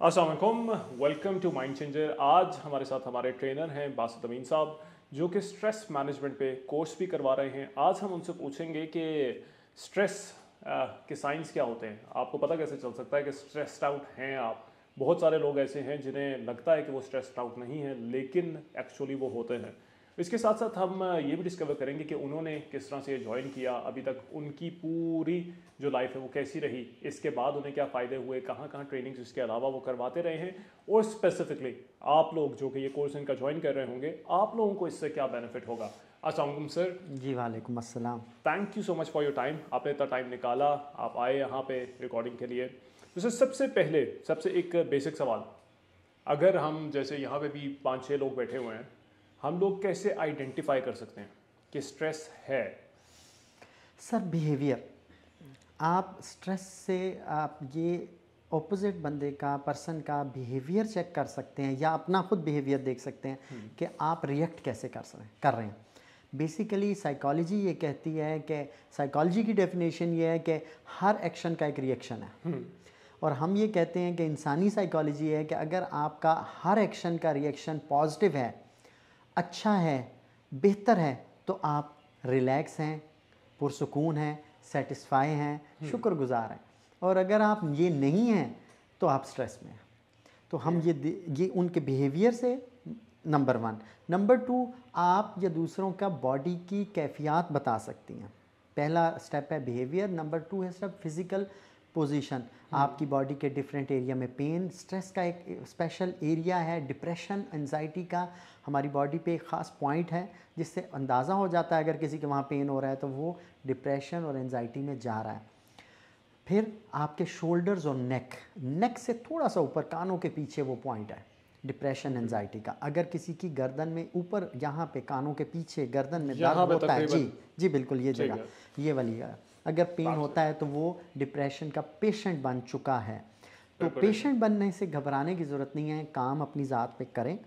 अस्सलाम वालेकुम, welcome to mind changer. आज हमारे साथ हमारे ट्रेनर हैं बासित अमीन साहब, जो कि स्ट्रेस मैनेजमेंट पे कोर्स भी करवा रहे हैं। आज हम उनसे पूछेंगे कि स्ट्रेस के साइंस क्या होते हैं। आपको पता कैसे चल सकता है कि स्ट्रेस्ड आउट हैं आप। बहुत सारे लोग ऐसे हैं जिन्हें लगता है कि वो स्ट्रेस्ड आउट नहीं है, लेकिन एक्चुअली वो होते हैं। इसके साथ साथ हम ये भी डिस्कवर करेंगे कि उन्होंने किस तरह से ज्वाइन किया, अभी तक उनकी पूरी जो लाइफ है वो कैसी रही, इसके बाद उन्हें क्या फ़ायदे हुए, कहाँ कहाँ ट्रेनिंग्स इसके अलावा वो करवाते रहे हैं, और स्पेसिफिकली आप लोग जो कि ये कोर्स इनका ज्वाइन कर रहे होंगे, आप लोगों को इससे क्या बेनिफिट होगा। अस्सलाम वालेकुम सर। जी वालेकुम अस्सलाम। Thank you so much for your time. आपने इतना टाइम निकाला, आप आए यहाँ पे रिकॉर्डिंग के लिए। तो सर सबसे पहले सबसे एक बेसिक सवाल, अगर हम जैसे यहाँ पे भी 5-6 लोग बैठे हुए हैं, हम लोग कैसे आइडेंटिफाई कर सकते हैं कि स्ट्रेस है। सर बिहेवियर, आप स्ट्रेस से आप ये ऑपोजिट बंदे का पर्सन का बिहेवियर चेक कर सकते हैं या अपना खुद बिहेवियर देख सकते हैं कि आप रिएक्ट कैसे कर रहे हैं। बेसिकली साइकोलॉजी ये कहती है कि साइकोलॉजी की डेफिनेशन ये है कि हर एक्शन का एक रिएक्शन है, और हम ये कहते हैं कि इंसानी साइकोलॉजी है कि अगर आपका हर एक्शन का रिएक्शन पॉजिटिव है, अच्छा है, बेहतर है, तो आप रिलैक्स हैं, पुरसुकून हैं, सेटिस्फाई हैं, शुक्रगुजार हैं। और अगर आप ये नहीं हैं तो आप स्ट्रेस में हैं। तो हम ये उनके बिहेवियर से नंबर 1। नंबर 2, आप या दूसरों का बॉडी की कैफियत बता सकती हैं। पहला स्टेप है बिहेवियर। नंबर 2 है स्टेप फिज़िकल पोजीशन। आपकी बॉडी के डिफरेंट एरिया में पेन, स्ट्रेस का एक स्पेशल एरिया है, डिप्रेशन एंजाइटी का हमारी बॉडी पे एक ख़ास पॉइंट है जिससे अंदाज़ा हो जाता है अगर किसी के वहाँ पेन हो रहा है तो वो डिप्रेशन और एंजाइटी में जा रहा है। फिर आपके शोल्डर्स और नेक से थोड़ा सा ऊपर कानों के पीछे वो पॉइंट है डिप्रेशन एंजाइटी का। अगर किसी की गर्दन में ऊपर यहाँ पे कानों के पीछे गर्दन में दर्द होता है, जी बिल्कुल ये जगह, ये वाली जगह अगर पेन होता है तो वो डिप्रेशन का पेशेंट बन चुका है। तो पेशेंट बनने से घबराने की ज़रूरत नहीं है, काम अपनी ज़ात पे करें।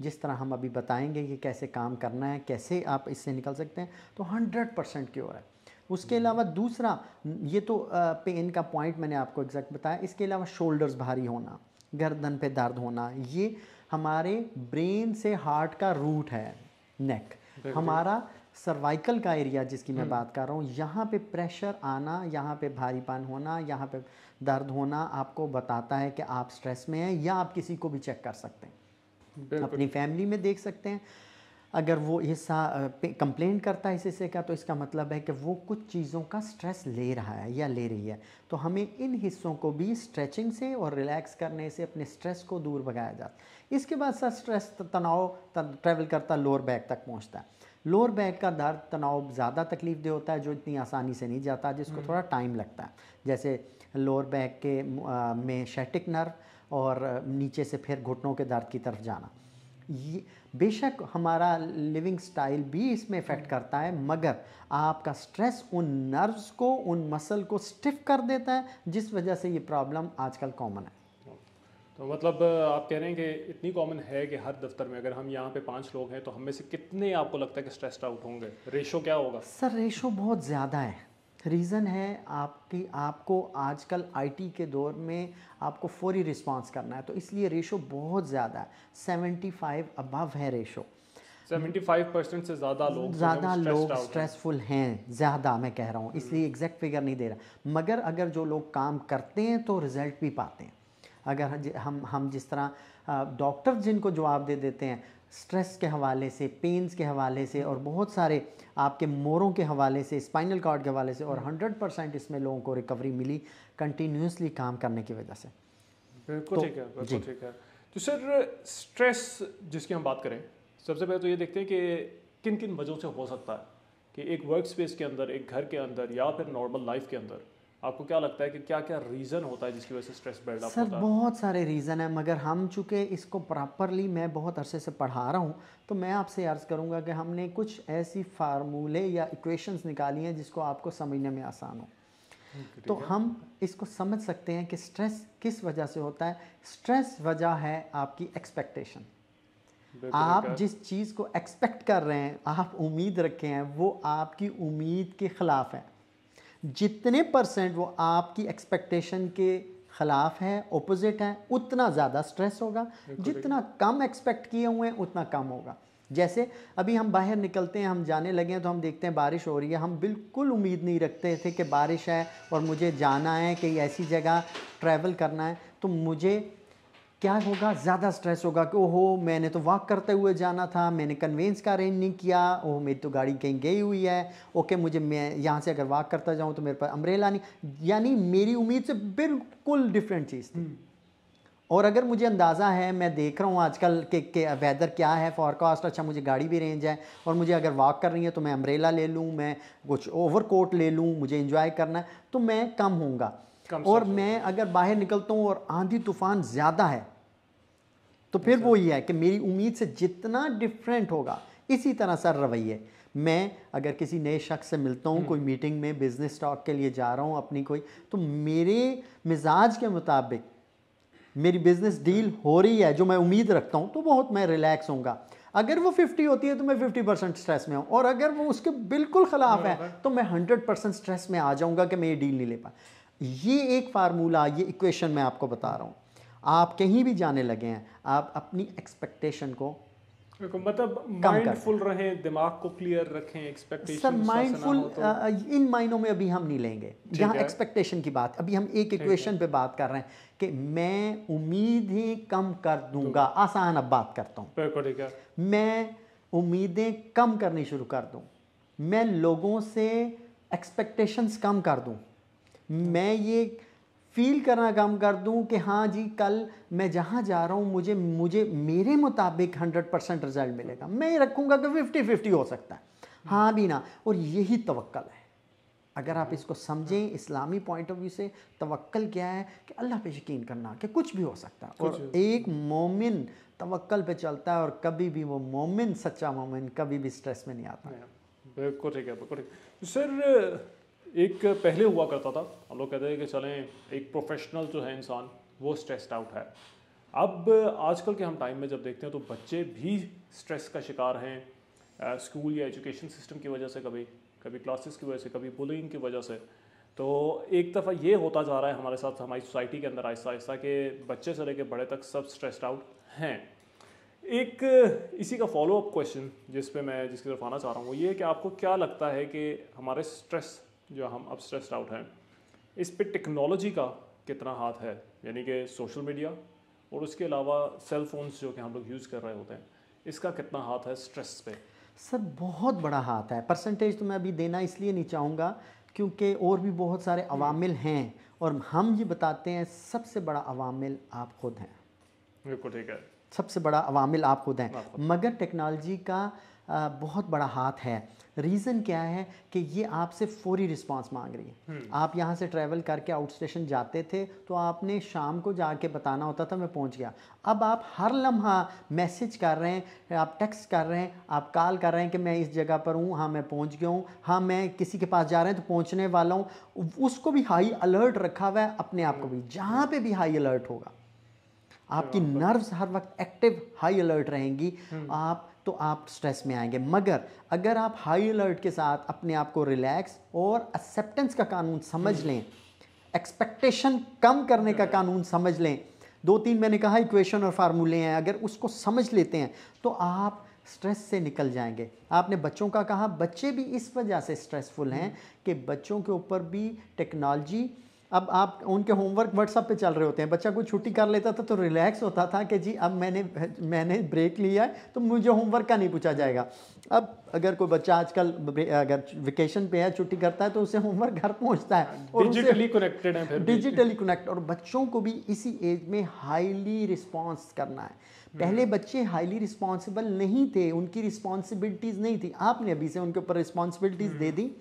जिस तरह हम अभी बताएंगे कि कैसे काम करना है, कैसे आप इससे निकल सकते हैं, तो 100% क्योर है। उसके अलावा दूसरा, ये तो पेन का पॉइंट मैंने आपको एग्जैक्ट बताया। इसके अलावा शोल्डर्स भारी होना, गर्दन पे दर्द होना, ये हमारे ब्रेन से हार्ट का रूट है। नेक हमारा सर्वाइकल का एरिया जिसकी मैं बात कर रहा हूँ, यहाँ पे प्रेशर आना, यहाँ पे भारीपन होना, यहाँ पे दर्द होना आपको बताता है कि आप स्ट्रेस में हैं। या आप किसी को भी चेक कर सकते हैं, अपनी फैमिली में देख सकते हैं। अगर वो हिस्सा कंप्लेंट करता है इस हिस्से का, तो इसका मतलब है कि वो कुछ चीज़ों का स्ट्रेस ले रहा है या ले रही है। तो हमें इन हिस्सों को भी स्ट्रेचिंग से और रिलैक्स करने से अपने स्ट्रेस को दूर भगाया जाता है। इसके बाद सर स्ट्रेस तनाव ट्रैवल करता लोअर बैक तक पहुंचता है। लोअर बैक का दर्द तनाव ज़्यादा तकलीफ दे होता है, जो इतनी आसानी से नहीं जाता, जिसको थोड़ा टाइम लगता है। जैसे लोअर बैक के में शैटिक नर्व और नीचे से फिर घुटनों के दर्द की तरफ जाना। ये बेशक हमारा लिविंग स्टाइल भी इसमें इफ़ेक्ट करता है, मगर आपका स्ट्रेस उन नर्व्स को, उन मसल को स्टिफ कर देता है, जिस वजह से ये प्रॉब्लम आजकल कॉमन है। तो मतलब आप कह रहे हैं कि इतनी कॉमन है कि हर दफ्तर में अगर हम यहाँ पे 5 लोग हैं तो हम में से कितने आपको लगता है कि स्ट्रेस्ड आउट होंगे? रेशो क्या होगा? सर रेशो बहुत ज़्यादा है। रीज़न है आपको आजकल आईटी के दौर में आपको फौरी रिस्पांस करना है, तो इसलिए रेशो बहुत ज़्यादा है। 75 अबव है रेशो। 75% से ज़्यादा लोग स्ट्रेसफुल हैं, ज़्यादा मैं कह रहा हूँ, इसलिए एग्जैक्ट फिगर नहीं दे रहा। मगर अगर जो लोग काम करते हैं तो रिज़ल्ट भी पाते हैं। अगर हम जिस तरह डॉक्टर जिनको जवाब दे देते हैं स्ट्रेस के हवाले से, पेन्स के हवाले से, और बहुत सारे आपके मोरों के हवाले से, स्पाइनल कॉर्ड के हवाले से, और 100% इसमें लोगों को रिकवरी मिली कंटिन्यूसली काम करने की वजह से। बिल्कुल ठीक है, बिल्कुल ठीक है। तो सर स्ट्रेस जिसकी हम बात करें, सबसे पहले तो ये देखते हैं कि किन किन वजहों से हो सकता है कि एक वर्क स्पेस के अंदर, एक घर के अंदर, या फिर नॉर्मल लाइफ के अंदर आपको क्या लगता है कि क्या क्या रीज़न होता है जिसकी वजह से स्ट्रेस बिल्डअप होता है? सर बहुत सारे रीज़न है, मगर हम चूँकि इसको प्रॉपरली मैं बहुत अरसे से पढ़ा रहा हूँ, तो मैं आपसे अर्ज़ करूँगा कि हमने कुछ ऐसी फार्मूले या इक्वेशंस निकाली हैं जिसको आपको समझने में आसान हो। तो हम इसको समझ सकते हैं कि स्ट्रेस किस वजह से होता है। स्ट्रेस वजह है आपकी एक्सपेक्टेशन। आप जिस चीज़ को एक्सपेक्ट कर रहे हैं, आप उम्मीद रखे हैं, वो आपकी उम्मीद के ख़िलाफ़ है। जितने परसेंट वो आपकी एक्सपेक्टेशन के खिलाफ है, ऑपोजिट है, उतना ज़्यादा स्ट्रेस होगा। जितना कम एक्सपेक्ट किए हुए हैं उतना कम होगा। जैसे अभी हम बाहर निकलते हैं, हम जाने लगे हैं तो हम देखते हैं बारिश हो रही है, हम बिल्कुल उम्मीद नहीं रखते थे कि बारिश है और मुझे जाना है कि ऐसी जगह ट्रैवल करना है, तो मुझे क्या होगा, ज़्यादा स्ट्रेस होगा कि ओहो मैंने तो वॉक करते हुए जाना था, मैंने कन्वेंस का अरेंज नहीं किया, ओह मेरी तो गाड़ी कहीं गई हुई है, ओके मुझे मैं यहाँ से अगर वॉक करता जाऊँ तो मेरे पास अम्ब्रेला नहीं, यानी मेरी उम्मीद से बिल्कुल डिफरेंट चीज़ थी। और अगर मुझे अंदाज़ा है, मैं देख रहा हूँ आजकल के वेदर क्या है, फॉरकास्ट, अच्छा मुझे गाड़ी भी रेंज है और मुझे अगर वॉक कर रही है तो मैं अम्ब्रेला ले लूँ, मैं कुछ ओवरकोट ले लूँ, मुझे इंजॉय करना है, तो मैं कम होऊंगा। और मैं अगर बाहर निकलता हूँ और आंधी तूफान ज़्यादा है तो फिर वो ये है कि मेरी उम्मीद से जितना डिफरेंट होगा, इसी तरह सर रवैये। मैं अगर किसी नए शख्स से मिलता हूँ, कोई मीटिंग में बिजनेस टॉक के लिए जा रहा हूँ अपनी कोई, तो मेरे मिजाज के मुताबिक मेरी बिजनेस डील हो रही है जो मैं उम्मीद रखता हूँ तो बहुत मैं रिलैक्स होऊंगा। अगर वो 50 होती है तो मैं 50% स्ट्रेस में हूँ, और अगर वो उसके बिल्कुल ख़िलाफ़ है तो मैं 100% स्ट्रेस में आ जाऊँगा कि मैं ये डील नहीं ले पा। ये एक फार्मूला, ये इक्वेशन मैं आपको बता रहा हूँ। आप कहीं भी जाने लगे हैं, आप अपनी एक्सपेक्टेशन को मतलब माइंडफुल रहें, दिमाग को क्लियर रखें, एक्सपेक्टेशन सर माइंडफुल इन मायनों में अभी हम नहीं लेंगे, यहाँ एक्सपेक्टेशन की बात, अभी हम एक इक्वेशन पे बात कर रहे हैं कि मैं उम्मीदें कम कर दूंगा। आसान अब बात करता हूँ, ठीक है, मैं उम्मीदें कम करनी शुरू कर दूँ, मैं लोगों से एक्सपेक्टेशंस कम कर दूँ, मैं ये फील करना कम कर दूं कि हाँ जी कल मैं जहाँ जा रहा हूँ मुझे मेरे मुताबिक 100% रिजल्ट मिलेगा। मैं ये रखूँगा कि 50-50 हो सकता है, हाँ भी ना। और यही तवक्कल है। अगर आप इसको समझें इस्लामी पॉइंट ऑफ व्यू से, तवक्कल क्या है कि अल्लाह पे यकीन करना कि कुछ भी हो सकता है। और एक मोमिन तवक्कल पे चलता है और कभी भी वो मोमिन, सच्चा मोमिन कभी भी स्ट्रेस में नहीं आता। बिल्कुल ठीक है, बिल्कुल ठीक। सर एक पहले हुआ करता था, हम लोग कहते हैं कि चलें एक प्रोफेशनल जो है इंसान वो स्ट्रेस्ड आउट है। अब आजकल के हम टाइम में जब देखते हैं तो बच्चे भी स्ट्रेस का शिकार हैं, स्कूल या एजुकेशन सिस्टम की वजह से, कभी कभी क्लासेस की वजह से, कभी बुलिंग की वजह से। तो एक दफ़ा ये होता जा रहा है हमारे साथ, हमारी सोसाइटी के अंदर आहिस्ता आहिस्ता कि बच्चे से लेकर बड़े तक सब स्ट्रेस्ड आउट हैं। एक इसी का फॉलो अप क्वेश्चन जिसकी तरफ आना चाह रहा हूँ वो ये कि आपको क्या लगता है कि हमारे स्ट्रेस जो हम अब स्ट्रेस्ड आउट हैं, इस पे टेक्नोलॉजी का कितना हाथ है, यानी कि सोशल मीडिया और उसके अलावा सेल फोन्स जो कि हम लोग यूज़ कर रहे होते हैं, इसका कितना हाथ है स्ट्रेस पे? सर बहुत बड़ा हाथ है। परसेंटेज तो मैं अभी देना इसलिए नहीं चाहूँगा क्योंकि और भी बहुत सारे अवामिल हैं, और हम ये बताते हैं सबसे बड़ा अवामिल आप खुद हैं। बिल्कुल ठीक है, सबसे बड़ा अवामिल आप खुद हैं, मगर टेक्नोलॉजी का बहुत बड़ा हाथ है। रीज़न क्या है कि ये आपसे फौरी रिस्पांस मांग रही है। आप यहाँ से ट्रैवल करके आउट स्टेशन जाते थे तो आपने शाम को जाके बताना होता था मैं पहुँच गया। अब आप हर लम्हा मैसेज कर रहे हैं, आप टेक्स्ट कर रहे हैं, आप कॉल कर रहे हैं कि मैं इस जगह पर हूँ, हाँ मैं पहुँच गया हूँ, हाँ मैं किसी के पास जा रहे हैं तो पहुँचने वाला हूँ। उसको भी हाई अलर्ट रखा हुआ है, अपने आप को भी, जहाँ पर भी हाई अलर्ट होगा। आपकी नर्व्स हर वक्त एक्टिव हाई अलर्ट रहेंगी, आप स्ट्रेस में आएंगे। मगर अगर आप हाई अलर्ट के साथ अपने आप को रिलैक्स और एक्सेप्टेंस का कानून समझ लें, एक्सपेक्टेशन कम करने का कानून समझ लें, 2-3 मैंने कहा इक्वेशन और फार्मूले हैं, अगर उसको समझ लेते हैं तो आप स्ट्रेस से निकल जाएंगे। आपने बच्चों का कहा, बच्चे भी इस वजह से स्ट्रेसफुल हैं कि बच्चों के ऊपर भी टेक्नोलॉजी, अब आप उनके होमवर्क व्हाट्सएप पे चल रहे होते हैं, बच्चा कोई छुट्टी कर लेता था तो रिलैक्स होता था कि जी अब मैंने ब्रेक लिया है तो मुझे होमवर्क का नहीं पूछा जाएगा। अब अगर कोई बच्चा आजकल अगर वेकेशन पे है, छुट्टी करता है तो उसे होमवर्क घर पहुंचता है, और डिजिटली कनेक्टेड है, फिर डिजिटली कनेक्ट। और बच्चों को भी इसी एज में हाईली रिस्पॉन्स करना है। पहले बच्चे हाईली रिस्पॉन्सिबल नहीं थे, उनकी रिस्पॉन्सिबिलिटीज़ नहीं थी, आपने अभी से उनके ऊपर रिस्पॉन्सिबिलिटीज़ दे दी।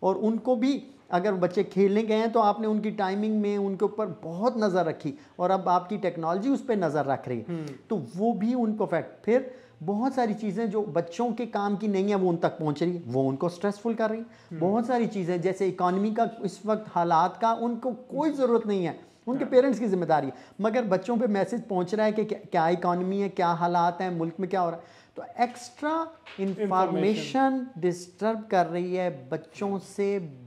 और उनको भी अगर बच्चे खेलने गए हैं तो आपने उनकी टाइमिंग में उनके ऊपर बहुत नज़र रखी, और अब आपकी टेक्नोलॉजी उस पर नज़र रख रही है, तो वो भी उनको इफेक्ट। फिर बहुत सारी चीज़ें जो बच्चों के काम की नहीं है वो उन तक पहुंच रही, वो उनको स्ट्रेसफुल कर रही। बहुत सारी चीज़ें जैसे इकॉनमी का इस वक्त हालात का उनको कोई ज़रूरत नहीं है, उनके पेरेंट्स की जिम्मेदारी है, मगर बच्चों पे मैसेज पहुंच रहा है कि क्या इकॉनमी है, क्या हालात हैं मुल्क में, क्या हो रहा है। तो तो एक्स्ट्रा इंफॉर्मेशन डिस्टर्ब कर रही है बच्चों से,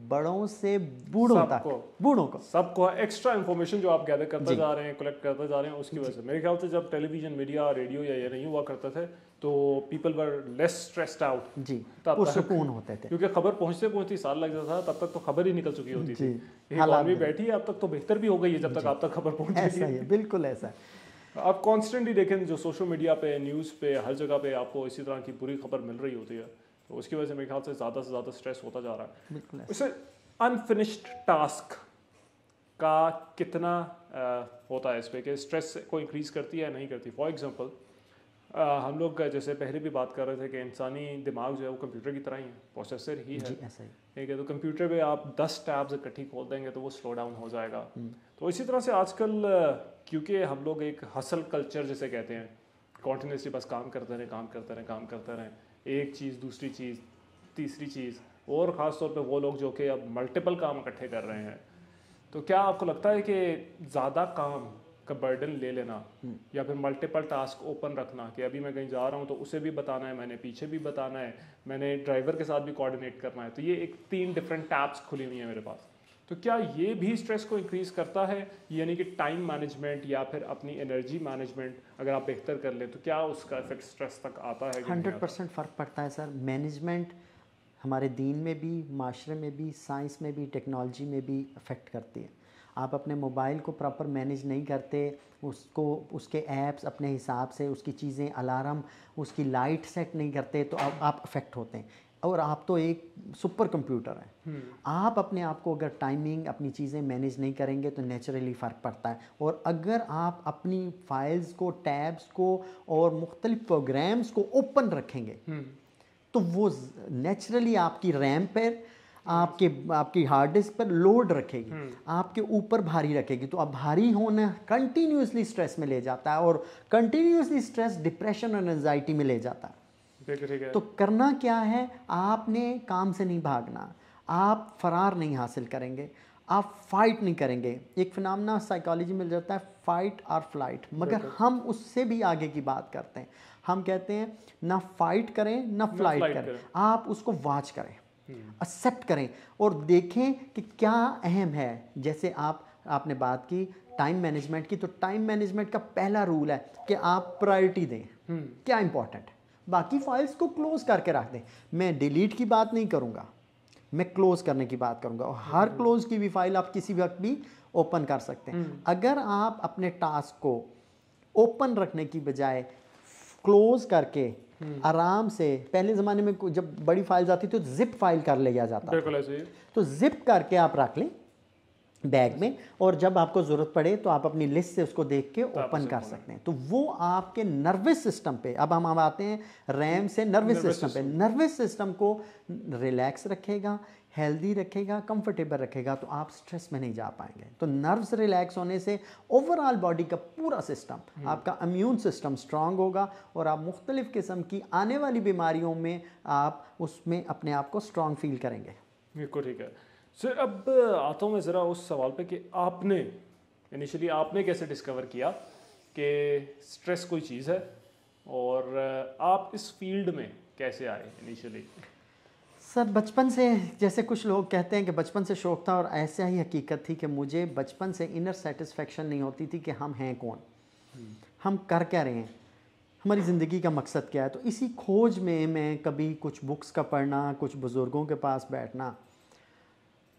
बड़ों से, बूढ़ों तक, बूढ़ों को, सबको एक्स्ट्रा इंफॉर्मेशन जो आप गैदर करते जा रहे हैं, कलेक्ट करते जा रहे हैं, उसकी वजह से मेरे ख्याल से जब टेलीविजन, मीडिया, रेडियो या ये नहीं हुआ करते थे तो people were less stressed out जी, पुरसुकून होते थे, क्योंकि खबर पहुंचते पहुंचते साल लग जाता था, तब तक तो खबर ही निकल चुकी होती थी। इकॉनमी बैठी है अब तक तो बेहतर भी हो गई है जब तक आप तक खबर पहुंच गई ऐसा है, बिल्कुल ऐसा है। आप कॉन्स्टेंटली देखें जो सोशल मीडिया पे, न्यूज़ पे, हर जगह पे आपको इसी तरह की बुरी खबर मिल रही होती है, तो उसकी वजह से मेरे ख्याल से ज़्यादा स्ट्रेस होता जा रहा है। बिल्कुल वैसे अनफिनिश्ड टास्क का कितना होता है इस पे कि स्ट्रेस को इंक्रीज करती है या नहीं करती? फॉर एग्जांपल हम लोग जैसे पहले भी बात कर रहे थे कि इंसानी दिमाग जो है वो कंप्यूटर की तरह ही है, प्रोसेसर ही है, ऐसा ही, ठीक है। तो कंप्यूटर पे आप 10 टैब्स इकट्ठी खोल देंगे तो वो स्लो डाउन हो जाएगा। तो इसी तरह से आजकल क्योंकि हम लोग एक हसल कल्चर जिसे कहते हैं, कॉन्टिन्यूसली बस काम करते रहें, एक चीज़, दूसरी चीज़, तीसरी चीज़, और ख़ास तौर पे वो लोग जो कि अब मल्टीपल काम इकट्ठे कर रहे हैं, तो क्या आपको लगता है कि ज़्यादा काम का बर्डन ले लेना या फिर मल्टीपल टास्क ओपन रखना कि अभी मैं कहीं जा रहा हूँ तो उसे भी बताना है, मैंने पीछे भी बताना है, मैंने ड्राइवर के साथ भी कोऑर्डिनेट करना है, तो ये एक 3 डिफरेंट टैब्स खुली हुई हैं मेरे पास, तो क्या ये भी स्ट्रेस को इंक्रीज करता है? यानी कि टाइम मैनेजमेंट या फिर अपनी एनर्जी मैनेजमेंट अगर आप बेहतर कर लें तो क्या उसका इफेक्ट स्ट्रेस तक आता है? 100% फ़र्क पड़ता है सर। मैनेजमेंट हमारे दीन में भी, माशरे में भी, साइंस में भी, टेक्नोलॉजी में भी अफेक्ट करती है। आप अपने मोबाइल को प्रॉपर मैनेज नहीं करते, उसको, उसके ऐप्स अपने हिसाब से, उसकी चीज़ें, अलार्म, उसकी लाइट सेट नहीं करते तो आप अफेक्ट होते हैं। और आप तो एक सुपर कंप्यूटर हैं, आप अपने आप को अगर टाइमिंग, अपनी चीज़ें मैनेज नहीं करेंगे तो नेचुरली फ़र्क पड़ता है। और अगर आप अपनी फाइल्स को, टैब्स को और मुख्तलिफ प्रोग्राम्स को ओपन रखेंगे तो वो नेचुरली आपकी रैम पर, आपकी हार्ड डिस्क पर लोड रखेगी, आपके ऊपर भारी रखेगी, तो अब भारी होना कंटिन्यूसली स्ट्रेस में ले जाता है, और कंटिन्यूसली स्ट्रेस डिप्रेशन और एंजाइटी में ले जाता है। तो करना क्या है, आपने काम से नहीं भागना, आप फरार नहीं हासिल करेंगे, आप फाइट नहीं करेंगे। एक फिनोमेना साइकोलॉजी में जाता है फाइट और फ्लाइट, मगर हम उससे भी आगे की बात करते हैं। हम कहते हैं ना फाइट करें ना फ्लाइट करें, आप उसको वॉच करें, एक्सेप्ट करें और देखें कि क्या अहम है। जैसे आपने बात की टाइम मैनेजमेंट की, तो टाइम मैनेजमेंट का पहला रूल है कि आप प्रायोरिटी दें, क्या इंपॉर्टेंट है, बाकी फाइल्स को क्लोज करके रख दें। मैं डिलीट की बात नहीं करूंगा, मैं क्लोज करने की बात करूंगा, और हर क्लोज की भी फाइल आप किसी वक्त भी ओपन कर सकते हैं। अगर आप अपने टास्क को ओपन रखने की बजाय क्लोज करके आराम से, पहले ज़माने में जब बड़ी फाइल्स आती थी तो जिप फाइल कर लिया जाता, बिल्कुल ऐसे ही, तो जिप करके आप रख लें बैग में, और जब आपको ज़रूरत पड़े तो आप अपनी लिस्ट से उसको देख के ओपन कर सकते हैं। तो वो आपके नर्वस सिस्टम पे, अब हम आते हैं रैम से नर्वस सिस्टम पे, नर्वस सिस्टम को रिलैक्स रखेगा, हेल्दी रखेगा, कंफर्टेबल रखेगा, तो आप स्ट्रेस में नहीं जा पाएंगे। तो नर्व्स रिलैक्स होने से ओवरऑल बॉडी का पूरा सिस्टम, आपका इम्यून सिस्टम स्ट्रांग होगा, और आप मुख्तलिफ किस्म की आने वाली बीमारियों में आप उसमें अपने आप को स्ट्रांग फील करेंगे। बिल्कुल ठीक है सर। अब आता हूँ मैं ज़रा उस सवाल पे कि आपने इनिशियली आपने कैसे डिस्कवर किया कि स्ट्रेस कोई चीज़ है, और आप इस फील्ड में कैसे आए इनिशियली? सर बचपन से, जैसे कुछ लोग कहते हैं कि बचपन से शौक़ था, और ऐसा ही हकीकत थी कि मुझे बचपन से इनर सेटिस्फेक्शन नहीं होती थी कि हम हैं कौन, हम कर क्या रहे हैं, हमारी ज़िंदगी का मकसद क्या है। तो इसी खोज में मैं कभी कुछ बुक्स का पढ़ना, कुछ बुज़ुर्गों के पास बैठना,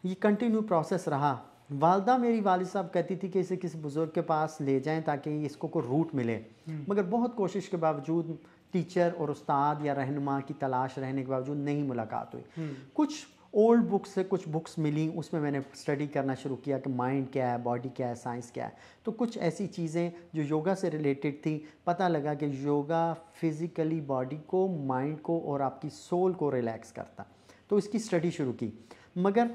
ये कंटिन्यू प्रोसेस रहा। वालदा मेरी वालिद साहब कहती थी कि इसे किसी बुज़ुर्ग के पास ले जाएं ताकि इसको कोई रूट मिले, मगर बहुत कोशिश के बावजूद, टीचर और उस्ताद या रहनुमा की तलाश रहने के बावजूद नहीं मुलाकात हुई। कुछ ओल्ड बुक्स से कुछ बुक्स मिली, उसमें मैंने स्टडी करना शुरू किया कि माइंड क्या है, बॉडी क्या है, साइंस क्या है। तो कुछ ऐसी चीज़ें जो योगा से रिलेटेड थी, पता लगा कि योगा फिज़िकली बॉडी को, माइंड को और आपकी सोल को रिलैक्स करता, तो इसकी स्टडी शुरू की। मगर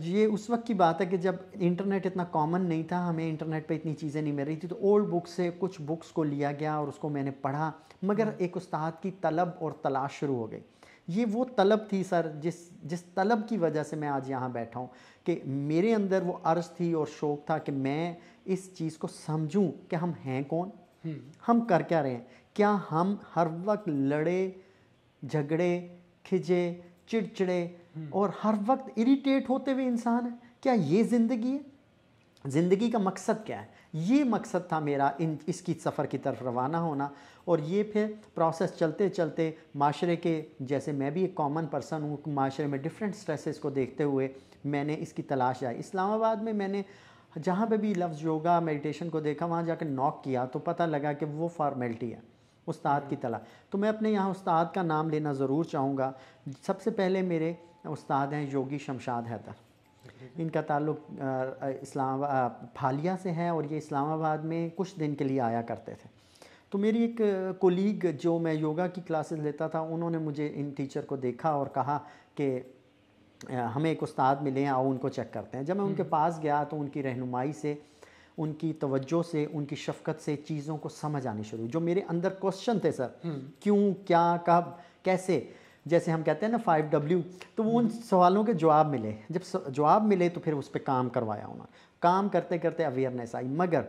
ये उस वक्त की बात है कि जब इंटरनेट इतना कॉमन नहीं था, हमें इंटरनेट पे इतनी चीज़ें नहीं मिल रही थी, तो ओल्ड बुक्स से कुछ बुक्स को लिया गया और उसको मैंने पढ़ा, मगर एक उस्ताद की तलब और तलाश शुरू हो गई। ये वो तलब थी सर, जिस तलब की वजह से मैं आज यहाँ बैठा हूँ, कि मेरे अंदर वो अर्ज़ थी और शौक़ था कि मैं इस चीज़ को समझूँ कि हम हैं कौन, हम कर क्या रहे हैं, क्या हम हर वक्त लड़े झगड़े खिजे चिड़चिड़े और हर वक्त इरिटेट होते हुए इंसान हैं? क्या ये ज़िंदगी है? ज़िंदगी का मकसद क्या है? ये मकसद था मेरा इसकी सफ़र की तरफ रवाना होना। और ये फिर प्रोसेस चलते चलते माशरे के, जैसे मैं भी एक कॉमन पर्सन हूँ, माशरे में डिफरेंट स्ट्रेसेस को देखते हुए मैंने इसकी तलाश आई। इस्लामाबाद में मैंने जहाँ पे भी लफ्ज़ योगा मेडिटेशन को देखा, वहाँ जाकर नॉक किया तो पता लगा कि वो फॉर्मेलिटी है, उस्ताद की तलाश। तो मैं अपने यहाँ उस्ताद का नाम लेना ज़रूर चाहूँगा। सबसे पहले मेरे उस्ताद हैं योगी शमशाद हैदर। इनका ताल्लुक़ फालिया से है और ये इस्लामाबाद में कुछ दिन के लिए आया करते थे। तो मेरी एक कोलीग जो मैं योगा की क्लासेस लेता था, उन्होंने मुझे इन टीचर को देखा और कहा कि हमें एक उस्ताद मिले हैं, आओ उनको चेक करते हैं। जब मैं उनके पास गया तो उनकी रहनुमाई से, उनकी तवज्जो से, उनकी शफ़क़त से चीज़ों को समझ आनी शुरू। जो मेरे अंदर क्वेश्चन थे सर, क्यों, क्या, कब, कैसे, जैसे हम कहते हैं ना 5W, तो वो उन सवालों के जवाब मिले। जब जवाब मिले तो फिर उस पर काम करवाया उन्होंने। काम करते करते अवेयरनेस आई। मगर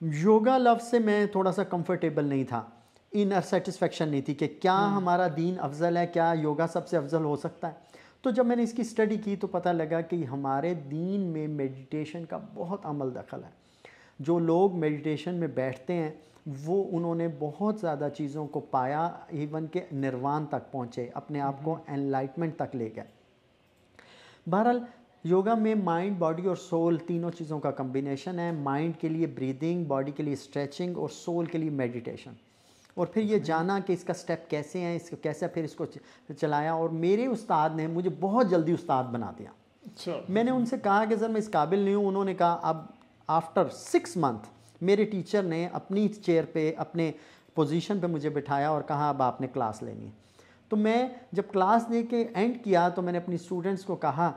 योगा लफ्ज़ से मैं थोड़ा सा कंफर्टेबल नहीं था, इनर सेटिस्फेक्शन नहीं थी कि क्या हमारा दीन अफजल है, क्या योगा सबसे अफजल हो सकता है। तो जब मैंने इसकी स्टडी की तो पता लगा कि हमारे दीन में मेडिटेशन का बहुत अमल दखल है। जो लोग मेडिटेशन में बैठते हैं वो उन्होंने बहुत ज़्यादा चीज़ों को पाया, इवन के निर्वाण तक पहुँचे, अपने आप को एनलाइटमेंट तक ले गए। बहरहाल योगा में माइंड, बॉडी और सोल तीनों चीज़ों का कम्बिनेशन है। माइंड के लिए ब्रीदिंग, बॉडी के लिए स्ट्रेचिंग और सोल के लिए मेडिटेशन। और फिर ये जाना कि इसका स्टेप कैसे हैं, इसको कैसे फिर इसको चलाया। और मेरे उस्ताद ने मुझे बहुत जल्दी उस्ताद बना दिया। अच्छा। मैंने उनसे कहा कि सर मैं इस काबिल नहीं हूँ। उन्होंने कहा अब आफ्टर 6 मंथ मेरे टीचर ने अपनी चेयर पे, अपने पोजीशन पे मुझे बिठाया और कहा अब आपने क्लास लेनी है। तो मैं जब क्लास दे के एंड किया तो मैंने अपनी स्टूडेंट्स को कहा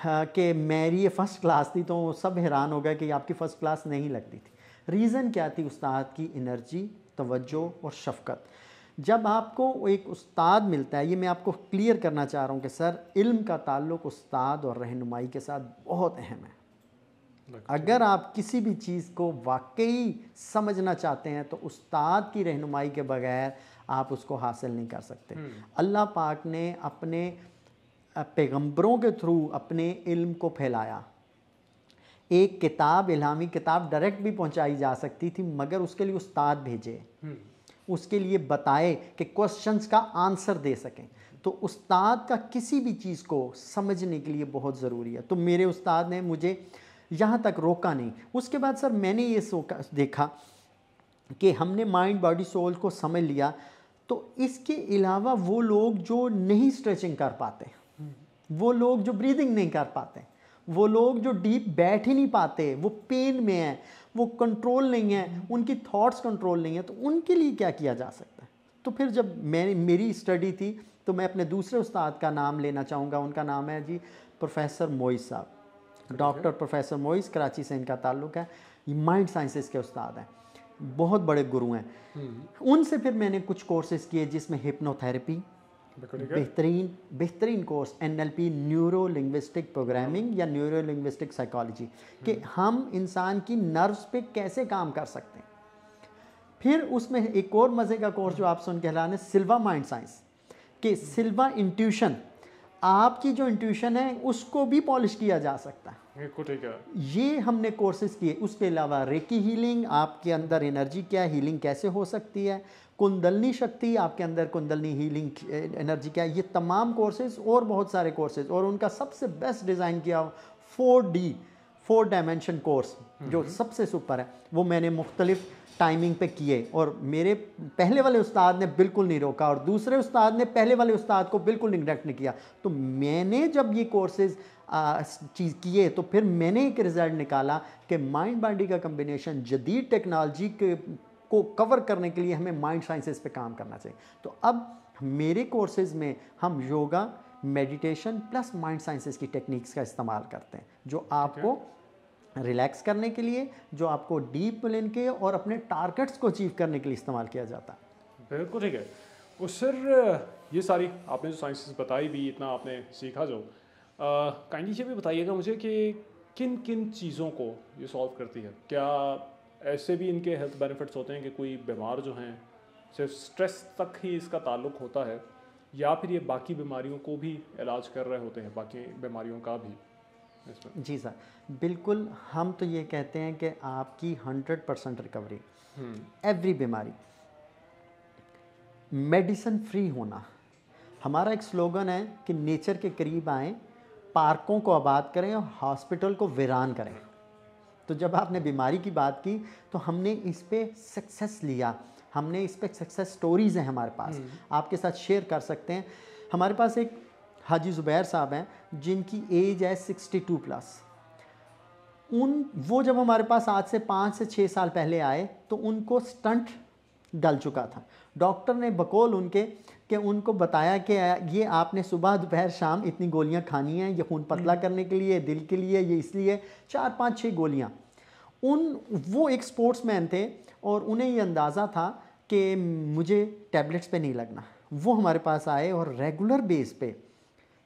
कि मेरी ये फ़र्स्ट क्लास थी। तो सब हैरान हो गए कि आपकी फ़र्स्ट क्लास नहीं लगती थी। रीज़न क्या थी? उस्ताद की एनर्जी, तवज्जो और शफ़क़त। जब आपको एक उस्ताद मिलता है, ये मैं आपको क्लियर करना चाह रहा हूँ कि सर इल्म का ताल्लुक़ उस्ताद और रहनुमाई के साथ बहुत अहम है। अगर आप किसी भी चीज़ को वाकई समझना चाहते हैं तो उस्ताद की रहनुमाई के बगैर आप उसको हासिल नहीं कर सकते। अल्लाह पाक ने अपने पैगंबरों के थ्रू अपने इल्म को फैलाया। एक किताब, इल्हामी किताब डायरेक्ट भी पहुंचाई जा सकती थी, मगर उसके लिए उस्ताद भेजे, उसके लिए बताए कि क्वेश्चंस का आंसर दे सकें। तो उस्ताद का किसी भी चीज़ को समझने के लिए बहुत ज़रूरी है। तो मेरे उस्ताद ने मुझे यहाँ तक रोका नहीं। उसके बाद सर मैंने ये देखा कि हमने माइंड, बॉडी, सोल को समझ लिया। तो इसके अलावा वो लोग जो नहीं स्ट्रेचिंग कर पाते, वो लोग जो ब्रीदिंग नहीं कर पाते, वो लोग जो डीप बैठ ही नहीं पाते, वो पेन में है, वो कंट्रोल नहीं है, उनकी थॉट्स कंट्रोल नहीं है, तो उनके लिए क्या किया जा सकता है? तो फिर जब मेरी स्टडी थी तो मैं अपने दूसरे उस्ताद का नाम लेना चाहूँगा। उनका नाम है जी प्रोफेसर मोइस साहब, डॉक्टर प्रोफेसर मोइस, कराची से इनका ताल्लुक़ है। माइंड साइंसेस के उस्ताद हैं, बहुत बड़े गुरु हैं। उनसे फिर मैंने कुछ कोर्सेज किए जिसमें हिप्नोथेरेपी, बेहतरीन course NLP, neuro linguistic programming या न्यूरो लिंग्विस्टिक साइकोलॉजी, कि हम इंसान की नर्व्स पे कैसे काम कर सकते हैं। फिर उसमें एक और मज़े का कोर्स जो आप सुन के हैरान है, सिल्वा माइंड साइंस, कि सिल्वा इंट्यूशन, आपकी जो इंट्यूशन है उसको भी पॉलिश किया जा सकता है। ये हमने कोर्सेज किए। उसके अलावा रेकी हीलिंग, आपके अंदर एनर्जी क्या है, हीलिंग कैसे हो सकती है, कुंडलनी शक्ति, आपके अंदर कुंडलनी हीलिंग एनर्जी क्या है, ये तमाम कोर्सेज और बहुत सारे कोर्सेज। और उनका सबसे बेस्ट डिज़ाइन किया 4 डायमेंशन कोर्स जो सबसे सुपर है, वो मैंने मुख्तलिफ टाइमिंग पे किए। और मेरे पहले वाले उस्ताद ने बिल्कुल नहीं रोका और दूसरे उस्ताद ने पहले वाले उस्ताद को बिल्कुल निगलेक्ट नहीं किया। तो मैंने जब ये कोर्सेज चीज़ किए तो फिर मैंने एक रिज़ल्ट निकाला कि माइंड बॉडी का कम्बिनेशन जदीद टेक्नोलॉजी को कवर करने के लिए हमें माइंड साइंसेस पे काम करना चाहिए। तो अब मेरे कोर्सेज में हम yoga, meditation plus mind sciences की टेक्निक्स का इस्तेमाल करते हैं, जो आपको रिलैक्स करने के लिए, जो आपको डीप लेने के और अपने टारगेट्स को अचीव करने के लिए इस्तेमाल किया जाता है। बिल्कुल ठीक है। और सर ये सारी आपने जो साइंसेस बताई भी, इतना आपने सीखा जो, काइंडली ये भी बताइएगा मुझे कि किन किन चीज़ों को ये सॉल्व करती है। क्या ऐसे भी इनके हेल्थ बेनिफिट्स होते हैं कि कोई बीमार जो हैं सिर्फ स्ट्रेस तक ही इसका ताल्लुक होता है, या फिर ये बाकी बीमारियों को भी इलाज कर रहे होते हैं, बाकी बीमारियों का भी इसमें? जी सर, बिल्कुल। हम तो ये कहते हैं कि आपकी 100% रिकवरी, एवरी बीमारी, मेडिसिन फ्री होना। हमारा एक स्लोगन है कि नेचर के करीब आएं, पार्कों को आबाद करें और हॉस्पिटल को वीरान करें। तो जब आपने बीमारी की बात की तो हमने इस पे सक्सेस लिया, हमने इस पे सक्सेस स्टोरीज़ हैं हमारे पास, आपके साथ शेयर कर सकते हैं। हमारे पास एक हाजी ज़ुबैर साहब हैं जिनकी एज है 62 प्लस। वो जब हमारे पास आज से 5 से 6 साल पहले आए तो उनको स्टंट डल चुका था। डॉक्टर ने बकौल उनके कि उनको बताया कि ये आपने सुबह दोपहर शाम इतनी गोलियां खानी हैं, ये खून पतला करने के लिए, दिल के लिए, ये इसलिए 4 5 6 गोलियां। वो एक स्पोर्ट्समैन थे और उन्हें ये अंदाज़ा था कि मुझे टैबलेट्स पे नहीं लगना। वो हमारे पास आए और रेगुलर बेस पे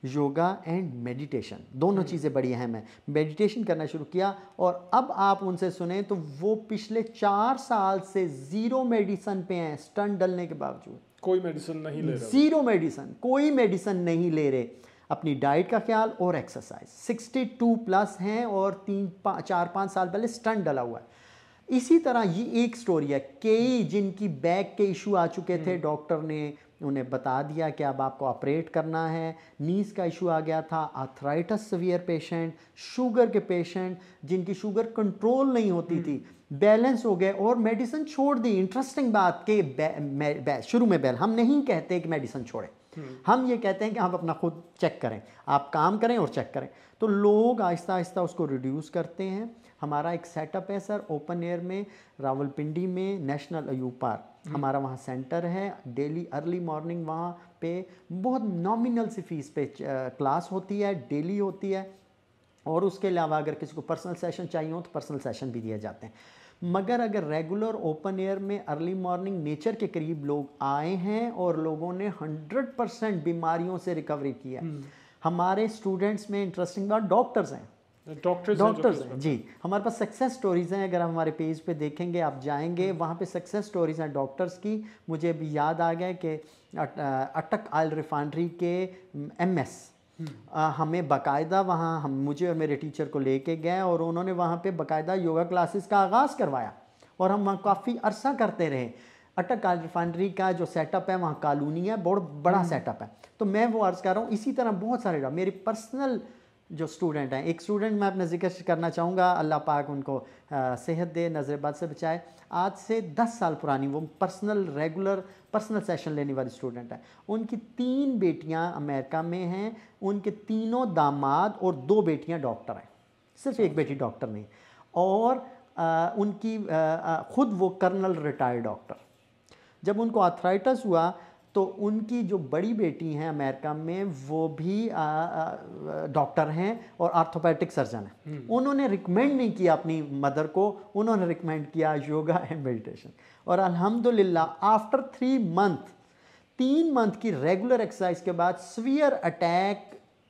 योगा एंड मेडिटेशन, दोनों चीज़ें बड़ी अहम है, मेडिटेशन करना शुरू किया। और अब आप उनसे सुने तो वो पिछले 4 साल से ज़ीरो मेडिसिन पे हैं, स्टंट डलने के बावजूद। कोई मेडिसिन नहीं ले रहे? ज़ीरो मेडिसिन, कोई मेडिसिन नहीं ले रहे। अपनी डाइट का ख्याल और एक्सरसाइज। 62 प्लस हैं और 4-5 साल पहले स्टंट डला हुआ है। इसी तरह ये एक स्टोरी है, कई जिनकी बैक के इशू आ चुके थे, डॉक्टर ने उन्हें बता दिया कि अब आपको ऑपरेट करना है। नीज का इशू आ गया था, आर्थराइटिस सीवियर पेशेंट, शुगर के पेशेंट जिनकी शुगर कंट्रोल नहीं होती थी, बैलेंस हो गए और मेडिसिन छोड़ दी। इंटरेस्टिंग बात कि शुरू में हम नहीं कहते कि मेडिसिन छोड़ें, हम ये कहते हैं कि आप अपना खुद चेक करें, आप काम करें और चेक करें। तो लोग आहिस्ता आहिस्ता उसको रिड्यूस करते हैं। हमारा एक सेटअप है सर, ओपन एयर में रावलपिंडी में नेशनल अयूब पार्क, हमारा वहाँ सेंटर है। डेली अर्ली मॉर्निंग वहाँ पे बहुत नॉमिनल सी फीस पे क्लास होती है, डेली होती है। और उसके अलावा अगर किसी को पर्सनल सेशन चाहिए हो तो पर्सनल सेशन भी दिए जाते हैं। मगर अगर रेगुलर ओपन एयर में अर्ली मॉर्निंग नेचर के करीब लोग आए हैं और लोगों ने 100% बीमारियों से रिकवरी की है। हमारे स्टूडेंट्स में इंटरेस्टिंग बात डॉक्टर्स हैं, डॉक्टर्स हैं जी। हमारे पास सक्सेस स्टोरीज़ हैं, अगर हम हमारे पेज पे देखेंगे, आप जाएंगे वहाँ पे सक्सेस स्टोरीज़ हैं डॉक्टर्स की। मुझे अभी याद आ गया कि अटक ऑयल रिफाइनरी के MS हमें बाकायदा वहाँ मुझे और मेरे टीचर को लेके गए और उन्होंने वहाँ पे बाकायदा योगा क्लासेस का आगाज़ करवाया और हम वहाँ काफ़ी अरसा करते रहे। अटक ऑयल रिफाइनरी का जो सेटअप है वहाँ कॉलोनी है, बहुत बड़ा सेटअप है। तो मैं वो अर्ज़ कर रहा हूँ। इसी तरह बहुत सारे मेरी पर्सनल जो स्टूडेंट हैं, एक स्टूडेंट मैं अपना जिक्र करना चाहूँगा, अल्लाह पाक उनको सेहत दे, नज़रबद से बचाए। आज से 10 साल पुरानी वो रेगुलर पर्सनल सेशन लेने वाली स्टूडेंट है। उनकी 3 बेटियां अमेरिका में हैं, उनके तीनों दामाद और 2 बेटियां डॉक्टर हैं, सिर्फ एक बेटी डॉक्टर नहीं। और उनकी खुद वो कर्नल रिटायर्ड डॉक्टर। जब उनको आर्थराइटिस हुआ तो उनकी जो बड़ी बेटी हैं अमेरिका में वो भी डॉक्टर हैं और आर्थोपेडिक सर्जन हैं। उन्होंने रिकमेंड नहीं किया अपनी मदर को, उन्होंने रिकमेंड किया योगा एंड मेडिटेशन। और अल्हम्दुलिल्लाह आफ्टर 3 मंथ की रेगुलर एक्सरसाइज के बाद सीवियर अटैक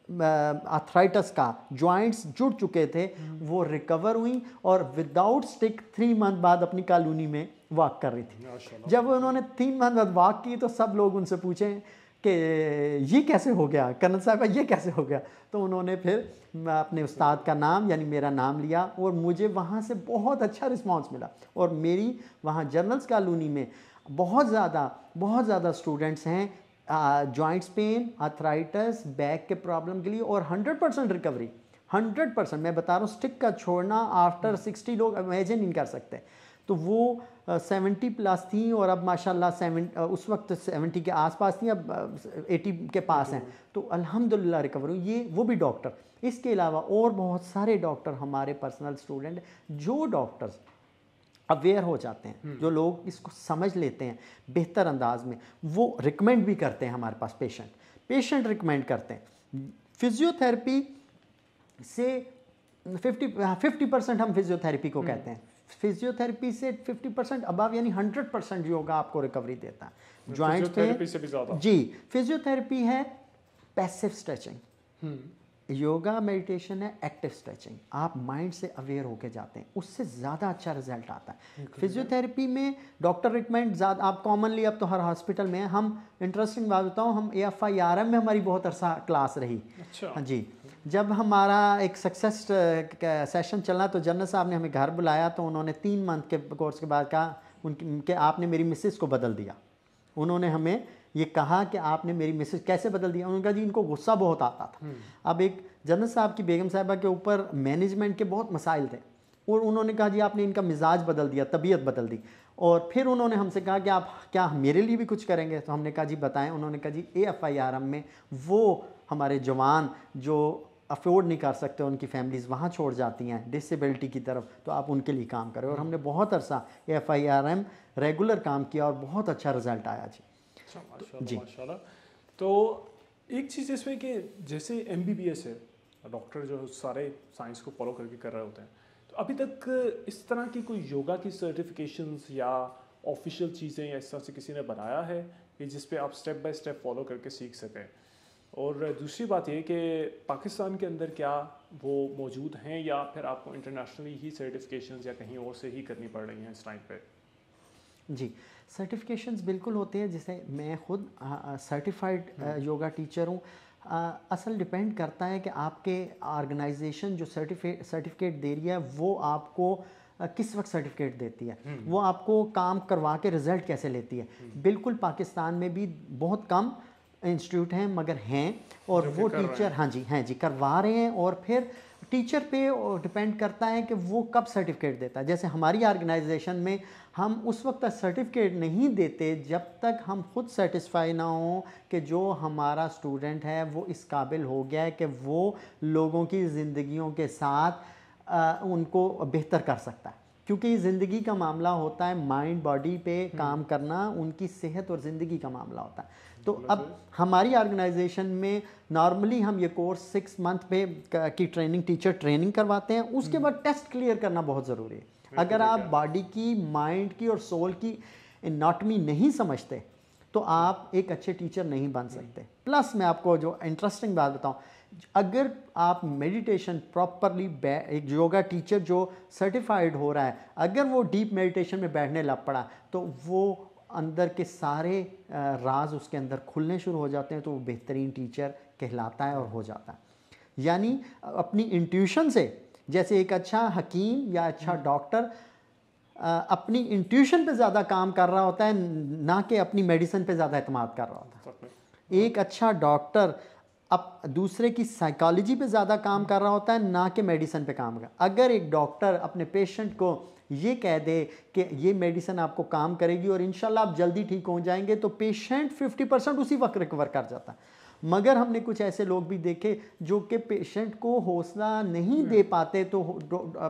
आर्थराइटिस का जॉइंट्स जुड़ चुके थे, वो रिकवर हुई और विदाउट स्टिक 3 मंथ बाद अपनी कॉलोनी में वॉक कर रही थी। जब उन्होंने 3 मंथ बाद वॉक की तो सब लोग उनसे पूछें कि ये कैसे हो गया कर्नल साहब, ये कैसे हो गया। तो उन्होंने फिर अपने उस्ताद का नाम यानी मेरा नाम लिया और मुझे वहाँ से बहुत अच्छा रिस्पांस मिला। और मेरी वहाँ जर्नल्स कॉलोनी में बहुत ज़्यादा स्टूडेंट्स हैं जॉइंट्स पेन, आर्थराइटिस, बैक के प्रॉब्लम के लिए, और 100% रिकवरी। 100% मैं बता रहा हूँ, स्टिक का छोड़ना आफ्टर 60 लोग इमेजिन नहीं कर सकते। तो वो 70 प्लस थी और अब माशाल्लाह उस वक्त 70 के आसपास थी, अब 80 के पास हैं। तो अल्हम्दुलिल्लाह रिकवर हुई। ये वो भी डॉक्टर। इसके अलावा और बहुत सारे डॉक्टर हमारे पर्सनल स्टूडेंट, जो डॉक्टर्स अवेयर हो जाते हैं, जो लोग इसको समझ लेते हैं बेहतर अंदाज में, वो रिकमेंड भी करते हैं हमारे पास। पेशेंट रिकमेंड करते हैं। फिजियोथेरेपी से 50% हम फिजियोथेरेपी को कहते हैं। फिजियोथेरेपी से 50% अबव यानी 100% योगा आपको रिकवरी देता है। जॉइंट्स पे से भी ज़्यादा जी। फिजियोथेरेपी है पैसिव स्ट्रेचिंग, योगा मेडिटेशन है एक्टिव स्ट्रेचिंग, आप माइंड से अवेयर होके जाते हैं, उससे ज़्यादा अच्छा रिजल्ट आता है। फिजियोथेरेपी में डॉक्टर रिकमेंड ज़्यादा, आप कॉमनली अब तो हर हॉस्पिटल में हम, इंटरेस्टिंग बात बताऊँ, हम AFIRM में हमारी बहुत अरसा क्लास रही। अच्छा। हाँ जी, जब हमारा एक सक्सेस सेशन चला तो जनरल साहब ने हमें घर बुलाया, तो उन्होंने 3 मंथ के कोर्स के बाद कहा उनके आपने मेरी मिसेस को बदल दिया। उन्होंने हमें ये कहा कि आपने मेरी मिसेज कैसे बदल दिया। उन्होंने कहा जी इनको गुस्सा बहुत आता था। अब एक जनरल साहब की बेगम साहिबा के ऊपर मैनेजमेंट के बहुत मसाइल थे और उन्होंने कहा जी आपने इनका मिजाज बदल दिया, तबीयत बदल दी। और फिर उन्होंने हमसे कहा कि आप क्या मेरे लिए भी कुछ करेंगे, तो हमने कहा जी बताएं। उन्होंने कहा जी AFIRM में वो हमारे जवान जो अफोर्ड नहीं कर सकते, उनकी फैमिलीज़ वहाँ छोड़ जाती हैं डिसेबिलिटी की तरफ, तो आप उनके लिए काम करें। और हमने बहुत अरसा AFIRM रेगुलर काम किया और बहुत अच्छा रिजल्ट आया जी। माशाल्लाह माशाल्लाह। तो एक चीज़ इसमें कि जैसे MBBS है, डॉक्टर जो सारे साइंस को फॉलो करके कर रहे होते हैं, तो अभी तक इस तरह की कोई योगा की सर्टिफिकेशंस या ऑफिशियल चीज़ें या इस तरह से किसी ने बनाया है कि जिस पे आप स्टेप बाय स्टेप फॉलो करके सीख सकें? और दूसरी बात ये कि पाकिस्तान के अंदर क्या वो मौजूद हैं या फिर आपको इंटरनेशनली ही सर्टिफिकेशंस या कहीं और से ही करनी पड़ रही हैं इस टाइम पे? जी, सर्टिफिकेशंस बिल्कुल होते हैं। जैसे मैं खुद सर्टिफाइड योगा टीचर हूँ। असल डिपेंड करता है कि आपके ऑर्गेनाइजेशन जो सर्टिफिकेट दे रही है वो आपको किस वक्त सर्टिफिकेट देती है, वो आपको काम करवा के रिज़ल्ट कैसे लेती है। बिल्कुल पाकिस्तान में भी बहुत कम इंस्टीट्यूट हैं मगर हैं, और वो टीचर हाँ जी करवा रहे हैं। और फिर टीचर पे डिपेंड करता है कि वो कब सर्टिफिकेट देता है। जैसे हमारी ऑर्गेनाइजेशन में हम उस वक्त तक सर्टिफिकेट नहीं देते जब तक हम खुद सेटिस्फाई ना हो कि जो हमारा स्टूडेंट है वो इस काबिल हो गया है कि वो लोगों की ज़िंदगियों के साथ उनको बेहतर कर सकता है। क्योंकि ज़िंदगी का मामला होता है, माइंड बॉडी पे काम करना उनकी सेहत और ज़िंदगी का मामला होता है। तो अब हमारी ऑर्गेनाइजेशन में नॉर्मली हम ये कोर्स 6 मंथ पे की ट्रेनिंग, टीचर ट्रेनिंग करवाते हैं। उसके बाद टेस्ट क्लियर करना बहुत ज़रूरी है। अगर आप बॉडी की, माइंड की और सोल की एनाटॉमी नहीं समझते तो आप एक अच्छे टीचर नहीं बन सकते। प्लस मैं आपको जो इंटरेस्टिंग बात बताऊं, अगर आप मेडिटेशन प्रॉपरली, एक योगा टीचर जो सर्टिफाइड हो रहा है, अगर वो डीप मेडिटेशन में बैठने लग पड़ा तो वो अंदर के सारे राज उसके अंदर खुलने शुरू हो जाते हैं, तो वो बेहतरीन टीचर कहलाता है और हो जाता है। यानी अपनी इंट्यूशन से, जैसे एक अच्छा हकीम या अच्छा डॉक्टर अपनी इंट्यूशन पे ज़्यादा काम कर रहा होता है, ना कि अपनी मेडिसिन पे ज़्यादा एतमाद कर रहा होता है। एक अच्छा डॉक्टर अब दूसरे की साइकोलॉजी पे ज़्यादा काम कर रहा होता है, ना कि मेडिसिन पे काम कर। अगर एक डॉक्टर अपने पेशेंट को ये कह दे कि ये मेडिसिन आपको काम करेगी और इंशाल्लाह आप जल्दी ठीक हो जाएंगे, तो पेशेंट 50% उसी वक्त रिकवर कर जाता है। मगर हमने कुछ ऐसे लोग भी देखे जो कि पेशेंट को हौसला नहीं दे पाते, तो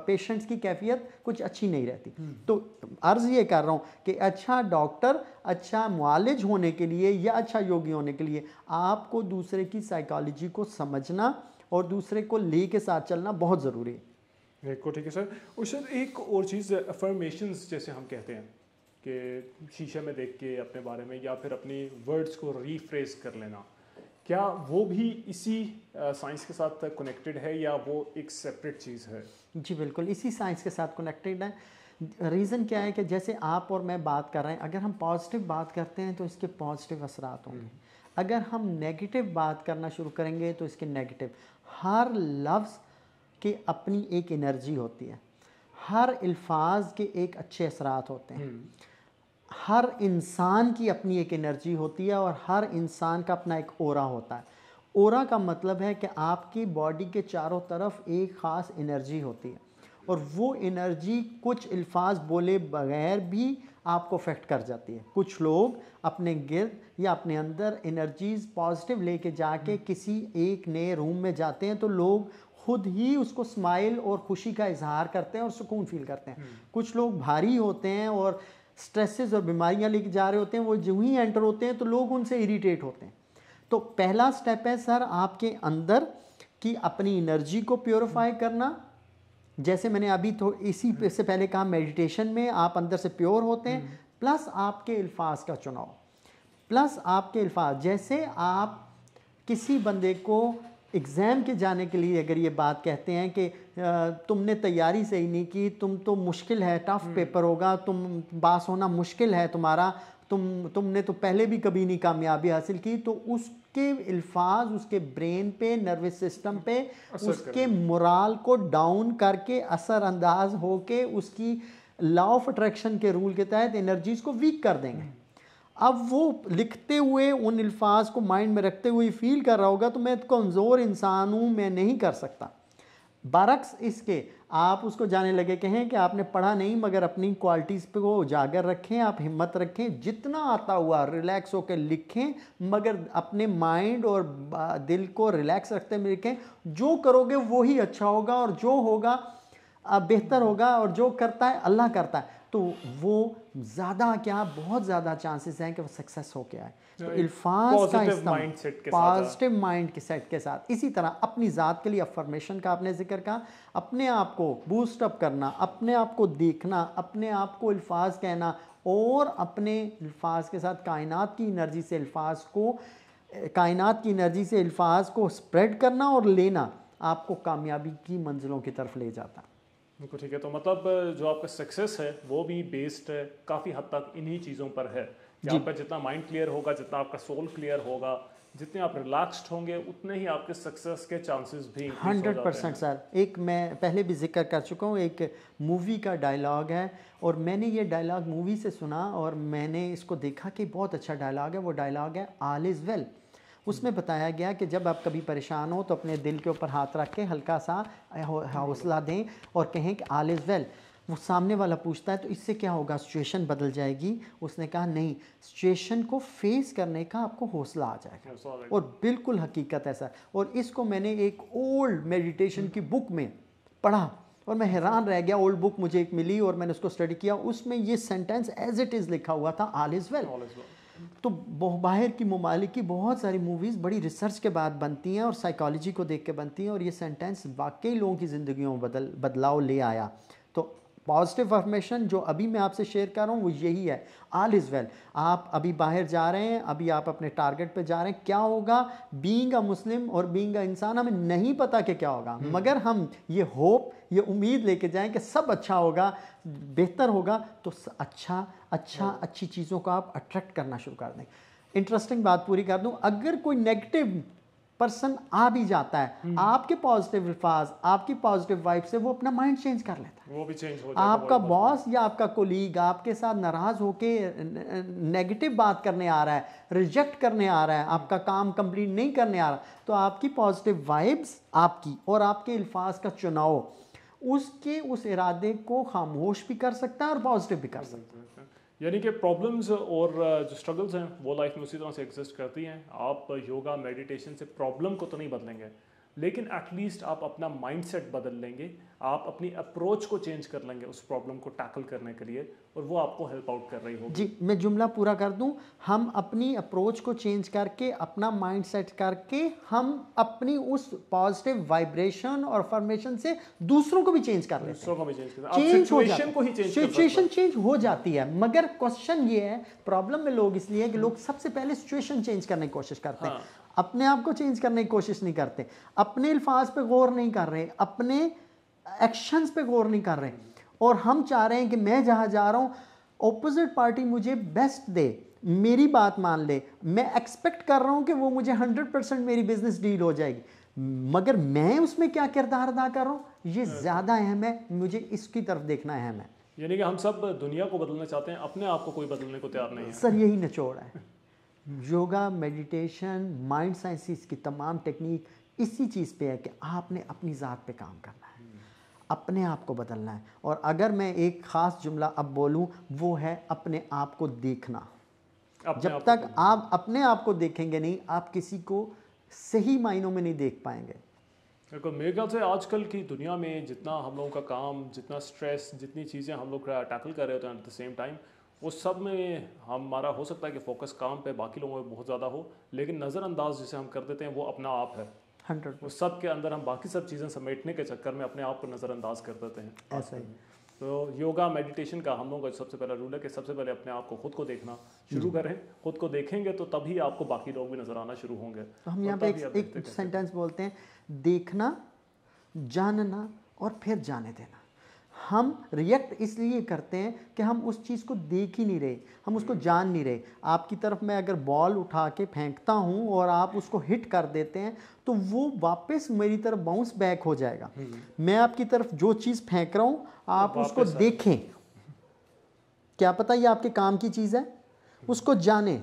पेशेंट्स की कैफियत कुछ अच्छी नहीं रहती। तो अर्ज़ ये कर रहा हूँ कि अच्छा डॉक्टर, अच्छा मुआलिज होने के लिए या अच्छा योगी होने के लिए आपको दूसरे की साइकोलॉजी को समझना और दूसरे को ले के साथ चलना बहुत ज़रूरी है। बिल्कुल ठीक है सर। और सर एक और चीज़, अफर्मेशंस जैसे हम कहते हैं कि शीशे में देख के अपने बारे में या फिर अपनी वर्ड्स को रीफ्रेज कर लेना, क्या वो भी इसी साइंस के साथ कनेक्टेड है या वो एक सेपरेट चीज़ है? जी बिल्कुल, इसी साइंस के साथ कनेक्टेड है। रीज़न क्या है कि जैसे आप और मैं बात कर रहे हैं, अगर हम पॉजिटिव बात करते हैं तो इसके पॉजिटिव असरात होंगे। अगर हम नेगेटिव बात करना शुरू करेंगे तो इसके नेगेटिव। हर लफ्ज़ की अपनी एक एनर्जी होती है, हर अल्फाज के एक अच्छे असरात होते हैं, हर इंसान की अपनी एक एनर्जी होती है और हर इंसान का अपना एक ओरा होता है। ओरा का मतलब है कि आपकी बॉडी के चारों तरफ एक ख़ास एनर्जी होती है और वो एनर्जी कुछ अल्फाज बोले बगैर भी आपको अफेक्ट कर जाती है। कुछ लोग अपने गिर्द या अपने अंदर एनर्जीज पॉजिटिव लेके जाके किसी एक नए रूम में जाते हैं तो लोग खुद ही उसको स्माइल और खुशी का इजहार करते हैं और सुकून फील करते हैं। कुछ लोग भारी होते हैं और स्ट्रेसेस और बीमारियां लेके जा रहे होते हैं, वो जो ही एंटर होते हैं तो लोग उनसे इरिटेट होते हैं। तो पहला स्टेप है सर आपके अंदर की अपनी एनर्जी को प्योरीफाई करना। जैसे मैंने अभी तो इसी से पहले कहा, मेडिटेशन में आप अंदर से प्योर होते हैं, प्लस आपके अल्फाज का चुनाव, प्लस आपके अल्फाज। जैसे आप किसी बंदे को एग्ज़ाम के जाने के लिए अगर ये बात कहते हैं कि तुमने तैयारी सही नहीं की, तुम तो मुश्किल है, टफ पेपर होगा, तुम पास होना मुश्किल है तुम्हारा, तुमने तो पहले भी कभी नहीं कामयाबी हासिल की, तो उसके अल्फाज उसके ब्रेन पे, नर्वस सिस्टम पे, उसके मोराल को डाउन करके असरअंदाज होके उसकी लॉ ऑफ अट्रैक्शन के रूल के तहत एनर्जीज को वीक कर देंगे। अब वो लिखते हुए उन अल्फाज को माइंड में रखते हुए फील कर रहा होगा तो मैं कमज़ोर इंसान हूँ, मैं नहीं कर सकता। बरक्स इसके आप उसको जाने लगे कहें कि आपने पढ़ा नहीं मगर अपनी क्वालिटीज़ पे को उजागर रखें, आप हिम्मत रखें, जितना आता हुआ रिलैक्स होकर लिखें, मगर अपने माइंड और दिल को रिलैक्स रखते हुए लिखें। जो करोगे वो ही अच्छा होगा और जो होगा बेहतर होगा, और जो करता है अल्लाह करता है, तो वो ज़्यादा क्या बहुत ज़्यादा चांसेस हैं कि वो सक्सेस हो के आए। तो अल्फाज का इस्तेमाल पॉजिटिव माइंड के सेट के साथ। इसी तरह अपनी ज़ात के लिए अफर्मेशन का आपने जिक्र कहा, अपने आप को बूस्ट अप करना, अपने आप को देखना, अपने आप को अल्फाज कहना, और अपने अल्फाज के साथ कायनात की एनर्जी से अल्फाज को, कायनात की एनर्जी से अल्फाज को स्प्रेड करना और लेना आपको कामयाबी की मंजिलों की तरफ ले जाता है। बिल्कुल ठीक है। तो मतलब जो आपका सक्सेस है वो भी बेस्ड है काफ़ी हद तक इन्हीं चीज़ों पर है कि आपका जितना माइंड क्लियर होगा, जितना आपका सोल क्लियर होगा, जितने आप रिलैक्स्ड होंगे, उतने ही आपके सक्सेस के चांसेस भी 100% सर। एक मैं पहले भी जिक्र कर चुका हूँ, एक मूवी का डायलॉग है, और मैंने ये डायलॉग मूवी से सुना और मैंने इसको देखा कि बहुत अच्छा डायलॉग है। वो डायलॉग है ऑल इज़ वेल। उसमें बताया गया कि जब आप कभी परेशान हो तो अपने दिल के ऊपर हाथ रख के हल्का सा हौसला दें और कहें कि ऑल इज़ वेल। वो सामने वाला पूछता है तो इससे क्या होगा, सिचुएशन बदल जाएगी। उसने कहा नहीं, सिचुएशन को फेस करने का आपको हौसला आ जाएगा, और बिल्कुल हकीकत है सर। और इसको मैंने एक ओल्ड मेडिटेशन की बुक में पढ़ा और मैं हैरान रह गया। ओल्ड बुक मुझे एक मिली और मैंने उसको स्टडी किया, उसमें ये सेंटेंस एज इट इज़ लिखा हुआ था, ऑल इज़ वेल। तो बाहर की ममालिक की बहुत सारी मूवीज़ बड़ी रिसर्च के बाद बनती हैं और साइकोलॉजी को देख के बनती हैं, और ये सेंटेंस वाकई लोगों की ज़िंदगियों में बदलाव ले आया। तो पॉजिटिव अफर्मेशन जो अभी मैं आपसे शेयर कर रहा हूँ वो यही है, ऑल इज़ वेल। आप अभी बाहर जा रहे हैं, अभी आप अपने टारगेट पे जा रहे हैं, क्या होगा बीइंग अ मुस्लिम और बीइंग अ इंसान, हमें नहीं पता कि क्या होगा, मगर हम ये होप, ये उम्मीद लेके जाएं कि सब अच्छा होगा, बेहतर होगा, तो अच्छी चीज़ों को आप अट्रैक्ट करना शुरू कर दें। इंटरेस्टिंग बात पूरी कर दूं, अगर कोई नेगेटिव पर्सन आ भी जाता है, आपके पॉजिटिव अल्फाज, आपकी पॉजिटिव वाइब से वो अपना माइंड चेंज कर लेता है, वो भी चेंज हो जाएगा। आपका बॉस या आपका कोलीग आपके साथ नाराज होके नेगेटिव बात करने आ रहा है, रिजेक्ट करने आ रहा है, आपका काम कंप्लीट नहीं करने आ रहा, तो आपकी पॉजिटिव वाइब्स आपकी और आपके अल्फाज का चुनाव उसके उस इरादे को खामोश भी कर सकता है और पॉजिटिव भी कर सकता है। यानी कि प्रॉब्लम्स और जो स्ट्रगल्स हैं वो लाइफ में उसी तरह से एग्जिस्ट करती हैं। आप योगा मेडिटेशन से प्रॉब्लम को तो नहीं बदलेंगे, लेकिन एटलीस्ट आप अपना माइंडसेट बदल लेंगे, आप अपनी अप्रोच को चेंज कर लेंगे उस प्रॉब्लम को टैकल करने के लिए, और वो आपको हेल्प आउट कर रही होगी। जी, मैं जुमला पूरा कर दूं, हम अपनी अप्रोच को चेंज करके, अपना माइंडसेट करके, हम अपनी उस पॉजिटिव वाइब्रेशन और फॉर्मेशन से दूसरों को भी चेंज कर लेते हैं। दूसरों को भी चेंज कर, सिचुएशन को ही चेंज, सिचुएशन चेंज हो जाती है। मगर क्वेश्चन ये है, प्रॉब्लम में लोग इसलिए कि लोग सबसे पहले सिचुएशन चेंज करने की कोशिश करते हैं, अपने आप को चेंज करने की कोशिश नहीं करते, अपने अल्फाज पे गौर नहीं कर रहे, अपने एक्शंस पे गौर नहीं कर रहे, और हम चाह रहे हैं कि मैं जहां जा रहा हूं ऑपोजिट पार्टी मुझे बेस्ट दे, मेरी बात मान ले, मैं एक्सपेक्ट कर रहा हूं कि वो मुझे 100% मेरी बिजनेस डील हो जाएगी, मगर मैं उसमें क्या किरदार अदा कर रहा हूं ये ज़्यादा अहम है, मुझे इसकी तरफ देखना अहम है। यानी कि हम सब दुनिया को बदलना चाहते हैं, अपने आप को कोई बदलने को तैयार नहीं है। सर यही निचोड़ है। योगा, मेडिटेशन, माइंड साइंसिस की तमाम टेक्निक इसी चीज़ पे है कि आपने अपनी ज़ात पे काम करना है, अपने आप को बदलना है। और अगर मैं एक ख़ास जुमला अब बोलूं वो है अपने आप को देखना। जब तक आप अपने आप को देखेंगे नहीं, आप किसी को सही मायनों में नहीं देख पाएंगे। बिल्कुल, मेरे ख्याल से आजकल की दुनिया में जितना हम लोगों का काम, जितना स्ट्रेस, जितनी चीज़ें हम लोग टैकल कर रहे होते हैं एट द सेम टाइम, वो सब में हमारा हो सकता है कि फोकस काम पे बाकी लोगों में बहुत ज़्यादा हो, लेकिन नज़रअंदाज जिसे हम कर देते हैं वो अपना आप है। 100%। वो सब के अंदर हम बाकी सब चीज़ें समेटने के चक्कर में अपने आप को नज़रअंदाज कर देते हैं। ऐसा ही तो योगा मेडिटेशन का हम लोगों का सबसे पहला रूल है कि सबसे पहले अपने आप को खुद को देखना शुरू करें। खुद को देखेंगे तो तभी आपको बाकी लोग भी नजर आना शुरू होंगे। तो हम यहाँ पे एक सेंटेंस बोलते हैं, देखना, जानना और फिर जाने देना। हम रिएक्ट इसलिए करते हैं कि हम उस चीज़ को देख ही नहीं रहे, हम उसको जान नहीं रहे। आपकी तरफ मैं अगर बॉल उठा के फेंकता हूँ और आप उसको हिट कर देते हैं तो वो वापस मेरी तरफ बाउंस बैक हो जाएगा। मैं आपकी तरफ जो चीज़ फेंक रहा हूँ आप उसको देखें, क्या पता ये आपके काम की चीज़ है, उसको जानें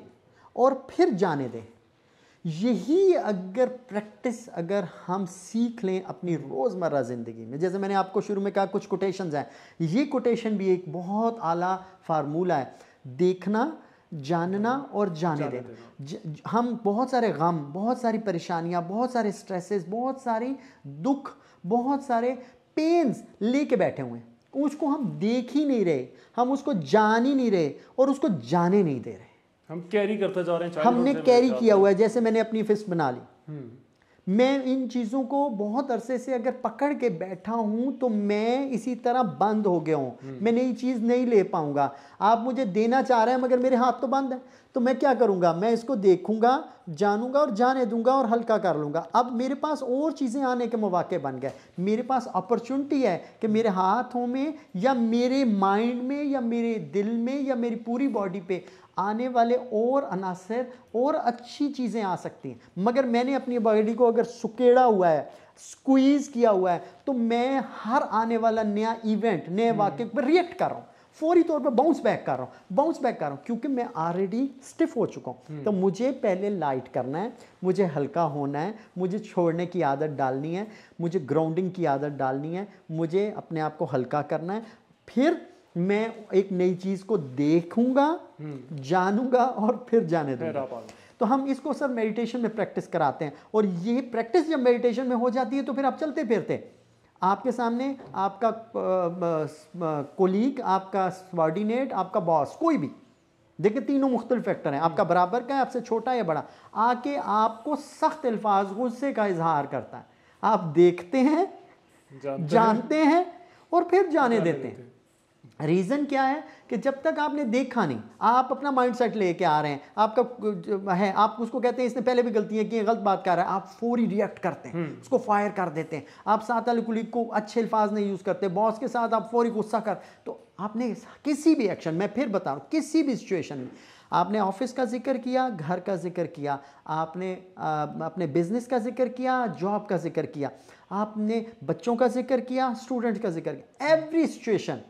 और फिर जाने दें। यही अगर प्रैक्टिस अगर हम सीख लें अपनी रोज़मर्रा ज़िंदगी में, जैसे मैंने आपको शुरू में कहा कुछ कोटेशंस हैं, ये कोटेशन भी एक बहुत आला फार्मूला है, देखना, जानना और जाने देना। हम बहुत सारे गम, बहुत सारी परेशानियां, बहुत सारे स्ट्रेसेस, बहुत सारी दुख, बहुत सारे पेन्स लेके बैठे हुए हैं, उसको हम देख ही नहीं रहे, हम उसको जान ही नहीं रहे और उसको जाने नहीं दे रहे। हम कैरी करते जा रहे हैं, हमने कैरी किया हुआ है। जैसे मैंने अपनी फिस्ट बना ली, मैं इन चीज़ों को बहुत अरसे से अगर पकड़ के बैठा हूं तो मैं इसी तरह बंद हो गया हूं, मैं नई चीज़ नहीं ले पाऊंगा। आप मुझे देना चाह रहे हैं मगर मेरे हाथ तो बंद है, तो मैं क्या करूंगा, मैं इसको देखूंगा, जानूंगा और जाने दूंगा और हल्का कर लूंगा। अब मेरे पास और चीज़ें आने के मौके बन गए, मेरे पास अपॉर्चुनिटी है कि मेरे हाथों में या मेरे माइंड में या मेरे दिल में या मेरी पूरी बॉडी पे आने वाले और अनासर और अच्छी चीज़ें आ सकती हैं। मगर मैंने अपनी बॉडी को अगर सुकेड़ा हुआ है, स्क्वीज़ किया हुआ है, तो मैं हर आने वाला नया इवेंट, नए वाक़े पर रिएक्ट कर रहा हूँ, फौरी तौर पर बाउंस बैक कर रहा हूँ, क्योंकि मैं ऑलरेडी स्टिफ हो चुका हूँ। तो मुझे पहले लाइट करना है, मुझे हल्का होना है, मुझे छोड़ने की आदत डालनी है, मुझे ग्राउंडिंग की आदत डालनी है, मुझे अपने आप को हल्का करना है, फिर मैं एक नई चीज़ को देखूंगा, जानूंगा और फिर जाने दूंगा। तो हम इसको सर मेडिटेशन में प्रैक्टिस कराते हैं, और ये प्रैक्टिस जब मेडिटेशन में हो जाती है तो फिर आप चलते फिरते आपके सामने आपका कोलीग, आपका सबॉर्डिनेट, आपका बॉस, कोई भी, देखिए तीनों मुख्तलिफ फैक्टर हैं, आपका बराबर का है, आपसे छोटा या बड़ा, आके आपको सख्त अल्फाज गुस्से का इजहार करता है। आप देखते हैं, जानते हैं और फिर जाने देते हैं। रीज़न क्या है कि जब तक आपने देखा नहीं, आप अपना माइंडसेट लेके आ रहे हैं, आपका है, आप उसको कहते हैं इसने पहले भी गलतियां की, गलत बात कर रहा है, आप फौरी रिएक्ट करते हैं, उसको फायर कर देते हैं। आप साथ वाले कुलीग को अच्छे अल्फाज नहीं यूज़ करते, बॉस के साथ आप फौरी गुस्सा कर, तो आपने किसी भी एक्शन, मैं फिर बता रहा हूँ, किसी भी सिचुएशन में, आपने ऑफिस का जिक्र किया, घर का जिक्र किया, आपने अपने बिजनेस का जिक्र किया, जॉब का जिक्र किया, आपने बच्चों का जिक्र किया, स्टूडेंट का जिक्र किया, एवरी सिचुएशन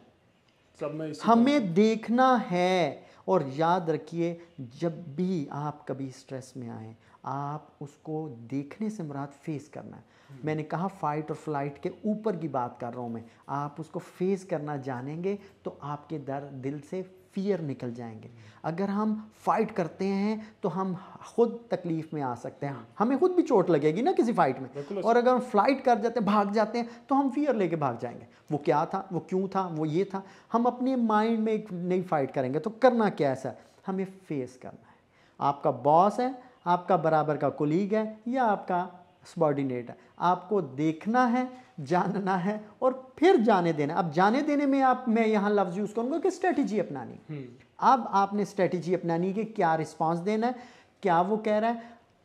हमें देखना है। और याद रखिए, जब भी आप कभी स्ट्रेस में आए, आप उसको देखने से मुराद फेस करना है। मैंने कहा फाइट और फ्लाइट के ऊपर की बात कर रहा हूँ मैं, आप उसको फेस करना जानेंगे तो आपके दिल से फियर निकल जाएंगे। अगर हम फाइट करते हैं तो हम खुद तकलीफ में आ सकते हैं, हमें खुद भी चोट लगेगी ना किसी फाइट में, और अगर हम फ्लाइट कर जाते हैं, भाग जाते हैं, तो हम फियर लेके भाग जाएंगे। वो क्या था, वो क्यों था, वो ये था। हम अपने माइंड में एक नई फाइट करेंगे, तो करना क्या है सर, हमें फेस करना है। आपका बॉस है, आपका बराबर का कोलीग है या आपका सबॉर्डिनेट है, आपको देखना है, जानना है और फिर जाने देना। अब जाने देने में मैं यहाँ लफ्ज़ यूज़ करूँगा कि स्ट्रेटजी अपनानी। अब आपने स्ट्रेटजी अपनानी कि क्या रिस्पांस देना है, क्या वो कह रहा है,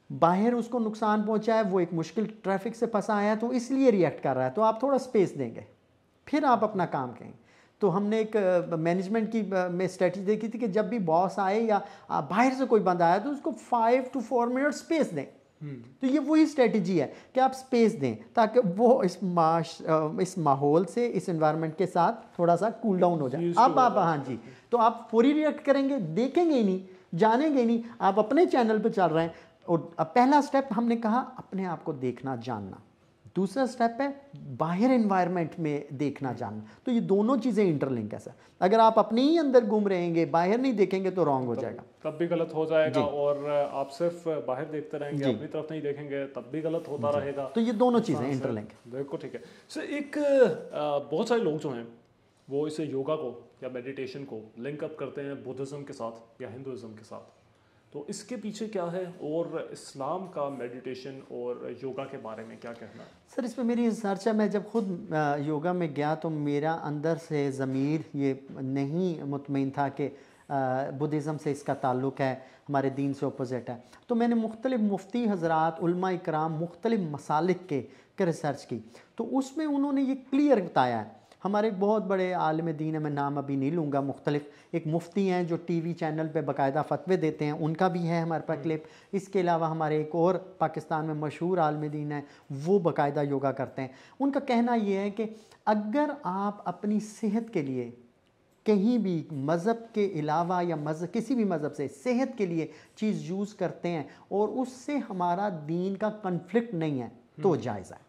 बाहर उसको नुकसान पहुँचा है, वो एक मुश्किल ट्रैफिक से फंसा आया तो इसलिए रिएक्ट कर रहा है, तो आप थोड़ा स्पेस देंगे, फिर आप अपना काम करेंगे। तो हमने एक मैनेजमेंट की में स्ट्रेटजी देखी थी कि जब भी बॉस आए या बाहर से कोई बंदा आया तो उसको 5 to 4 मिनट स्पेस दें। तो ये वही स्ट्रेटजी है कि आप स्पेस दें ताकि वो इस माहौल से, इस एनवायरनमेंट के साथ थोड़ा सा कूल डाउन हो जाए। अब आप, हाँ जी, तो आप पूरी रिएक्ट करेंगे, देखेंगे ही नहीं, जानेंगे ही नहीं, आप अपने चैनल पे चल रहे हैं। और अब पहला स्टेप हमने कहा अपने आप को देखना, जानना। दूसरा स्टेप है बाहर एनवायरनमेंट में देखना, जानना। तो ये दोनों चीज़ें इंटरलिंक है सर। अगर आप अपने ही अंदर घूम रहेंगे, बाहर नहीं देखेंगे तो रॉन्ग हो जाएगा, तब भी गलत हो जाएगा। और आप सिर्फ बाहर देखते रहेंगे, अपनी तरफ नहीं देखेंगे, तब भी गलत होता रहेगा। तो ये दोनों चीज़ें इंटरलिंक है। देखो ठीक है सर। एक बहुत सारे लोग जो हैं वो इसे योगा को या मेडिटेशन को लिंक अप करते हैं बुद्धिज़्म के साथ या हिंदुज़्म के साथ। तो इसके पीछे क्या है, और इस्लाम का मेडिटेशन और योगा के बारे में क्या कहना है? सर इस पे मेरी रिसर्च है। मैं जब खुद योगा में गया तो मेरा अंदर से ज़मीर ये नहीं मुतमईन था कि बुद्धिज़्म से इसका ताल्लुक़ है, हमारे दीन से अपोजिट है। तो मैंने मुख्तलिफ़ मुफ्ती हज़रात, उलमा इकराम, मुख्तलिफ़ मसालिक के रिसर्च की, तो उसमें उन्होंने ये क्लियर बताया है। हमारे बहुत बड़े आलिम दीन है, मैं नाम अभी नहीं लूँगा, मुख्तलिफ एक मुफ्ती हैं जो टीवी चैनल पे बाकायदा फतवे देते हैं, उनका भी है हमारे पास क्लिप। इसके अलावा हमारे एक और पाकिस्तान में मशहूर आलिम दीन है, वो बाकायदा योगा करते हैं। उनका कहना ये है कि अगर आप अपनी सेहत के लिए कहीं भी मज़हब के अलावा या किसी भी मज़हब से सेहत के लिए चीज़ यूज़ करते हैं और उससे हमारा दीन का कन्फ्लिक्ट नहीं है तो जायज़ है।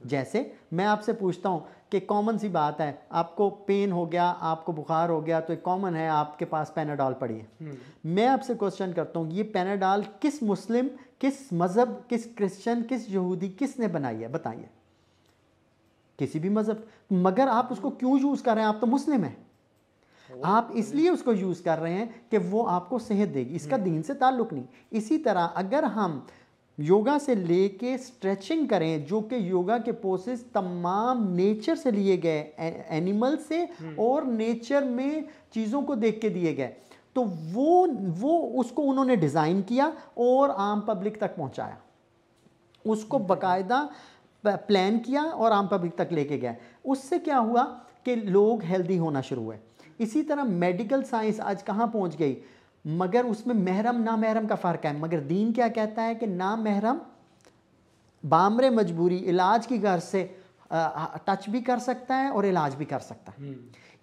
जैसे मैं आपसे पूछता हूँ कि कॉमन सी बात है, आपको पेन हो गया, आपको बुखार हो गया, तो एक कॉमन है आपके पास पैनाडॉल पड़ी है। मैं आपसे क्वेश्चन करता हूँ, ये पैनाडॉल किस मुस्लिम, किस मज़हब, किस क्रिश्चियन, किस यहूदी, किसने बनाई है? बताइए। किसी भी मज़हब। मगर आप उसको क्यों यूज़ कर रहे हैं? आप तो मुस्लिम हैं। आप इसलिए उसको यूज़ कर रहे हैं कि वो आपको सेहत देगी, इसका दीन से ताल्लुक़ नहीं। इसी तरह अगर हम योगा से लेके स्ट्रेचिंग करें, जो कि योगा के पोसेस तमाम नेचर से लिए गए, एनिमल से और नेचर में चीज़ों को देख के दिए गए, तो वो उसको उन्होंने डिज़ाइन किया और आम पब्लिक तक पहुंचाया, उसको बाकायदा प्लान किया और आम पब्लिक तक लेके गया। उससे क्या हुआ कि लोग हेल्दी होना शुरू हुए। इसी तरह मेडिकल साइंस आज कहाँ पहुंच गई, मगर उसमें महरम ना महरम का फ़र्क है, मगर दीन क्या कहता है कि ना महरम बामरे मजबूरी इलाज की गर्ज से टच भी कर सकता है और इलाज भी कर सकता है।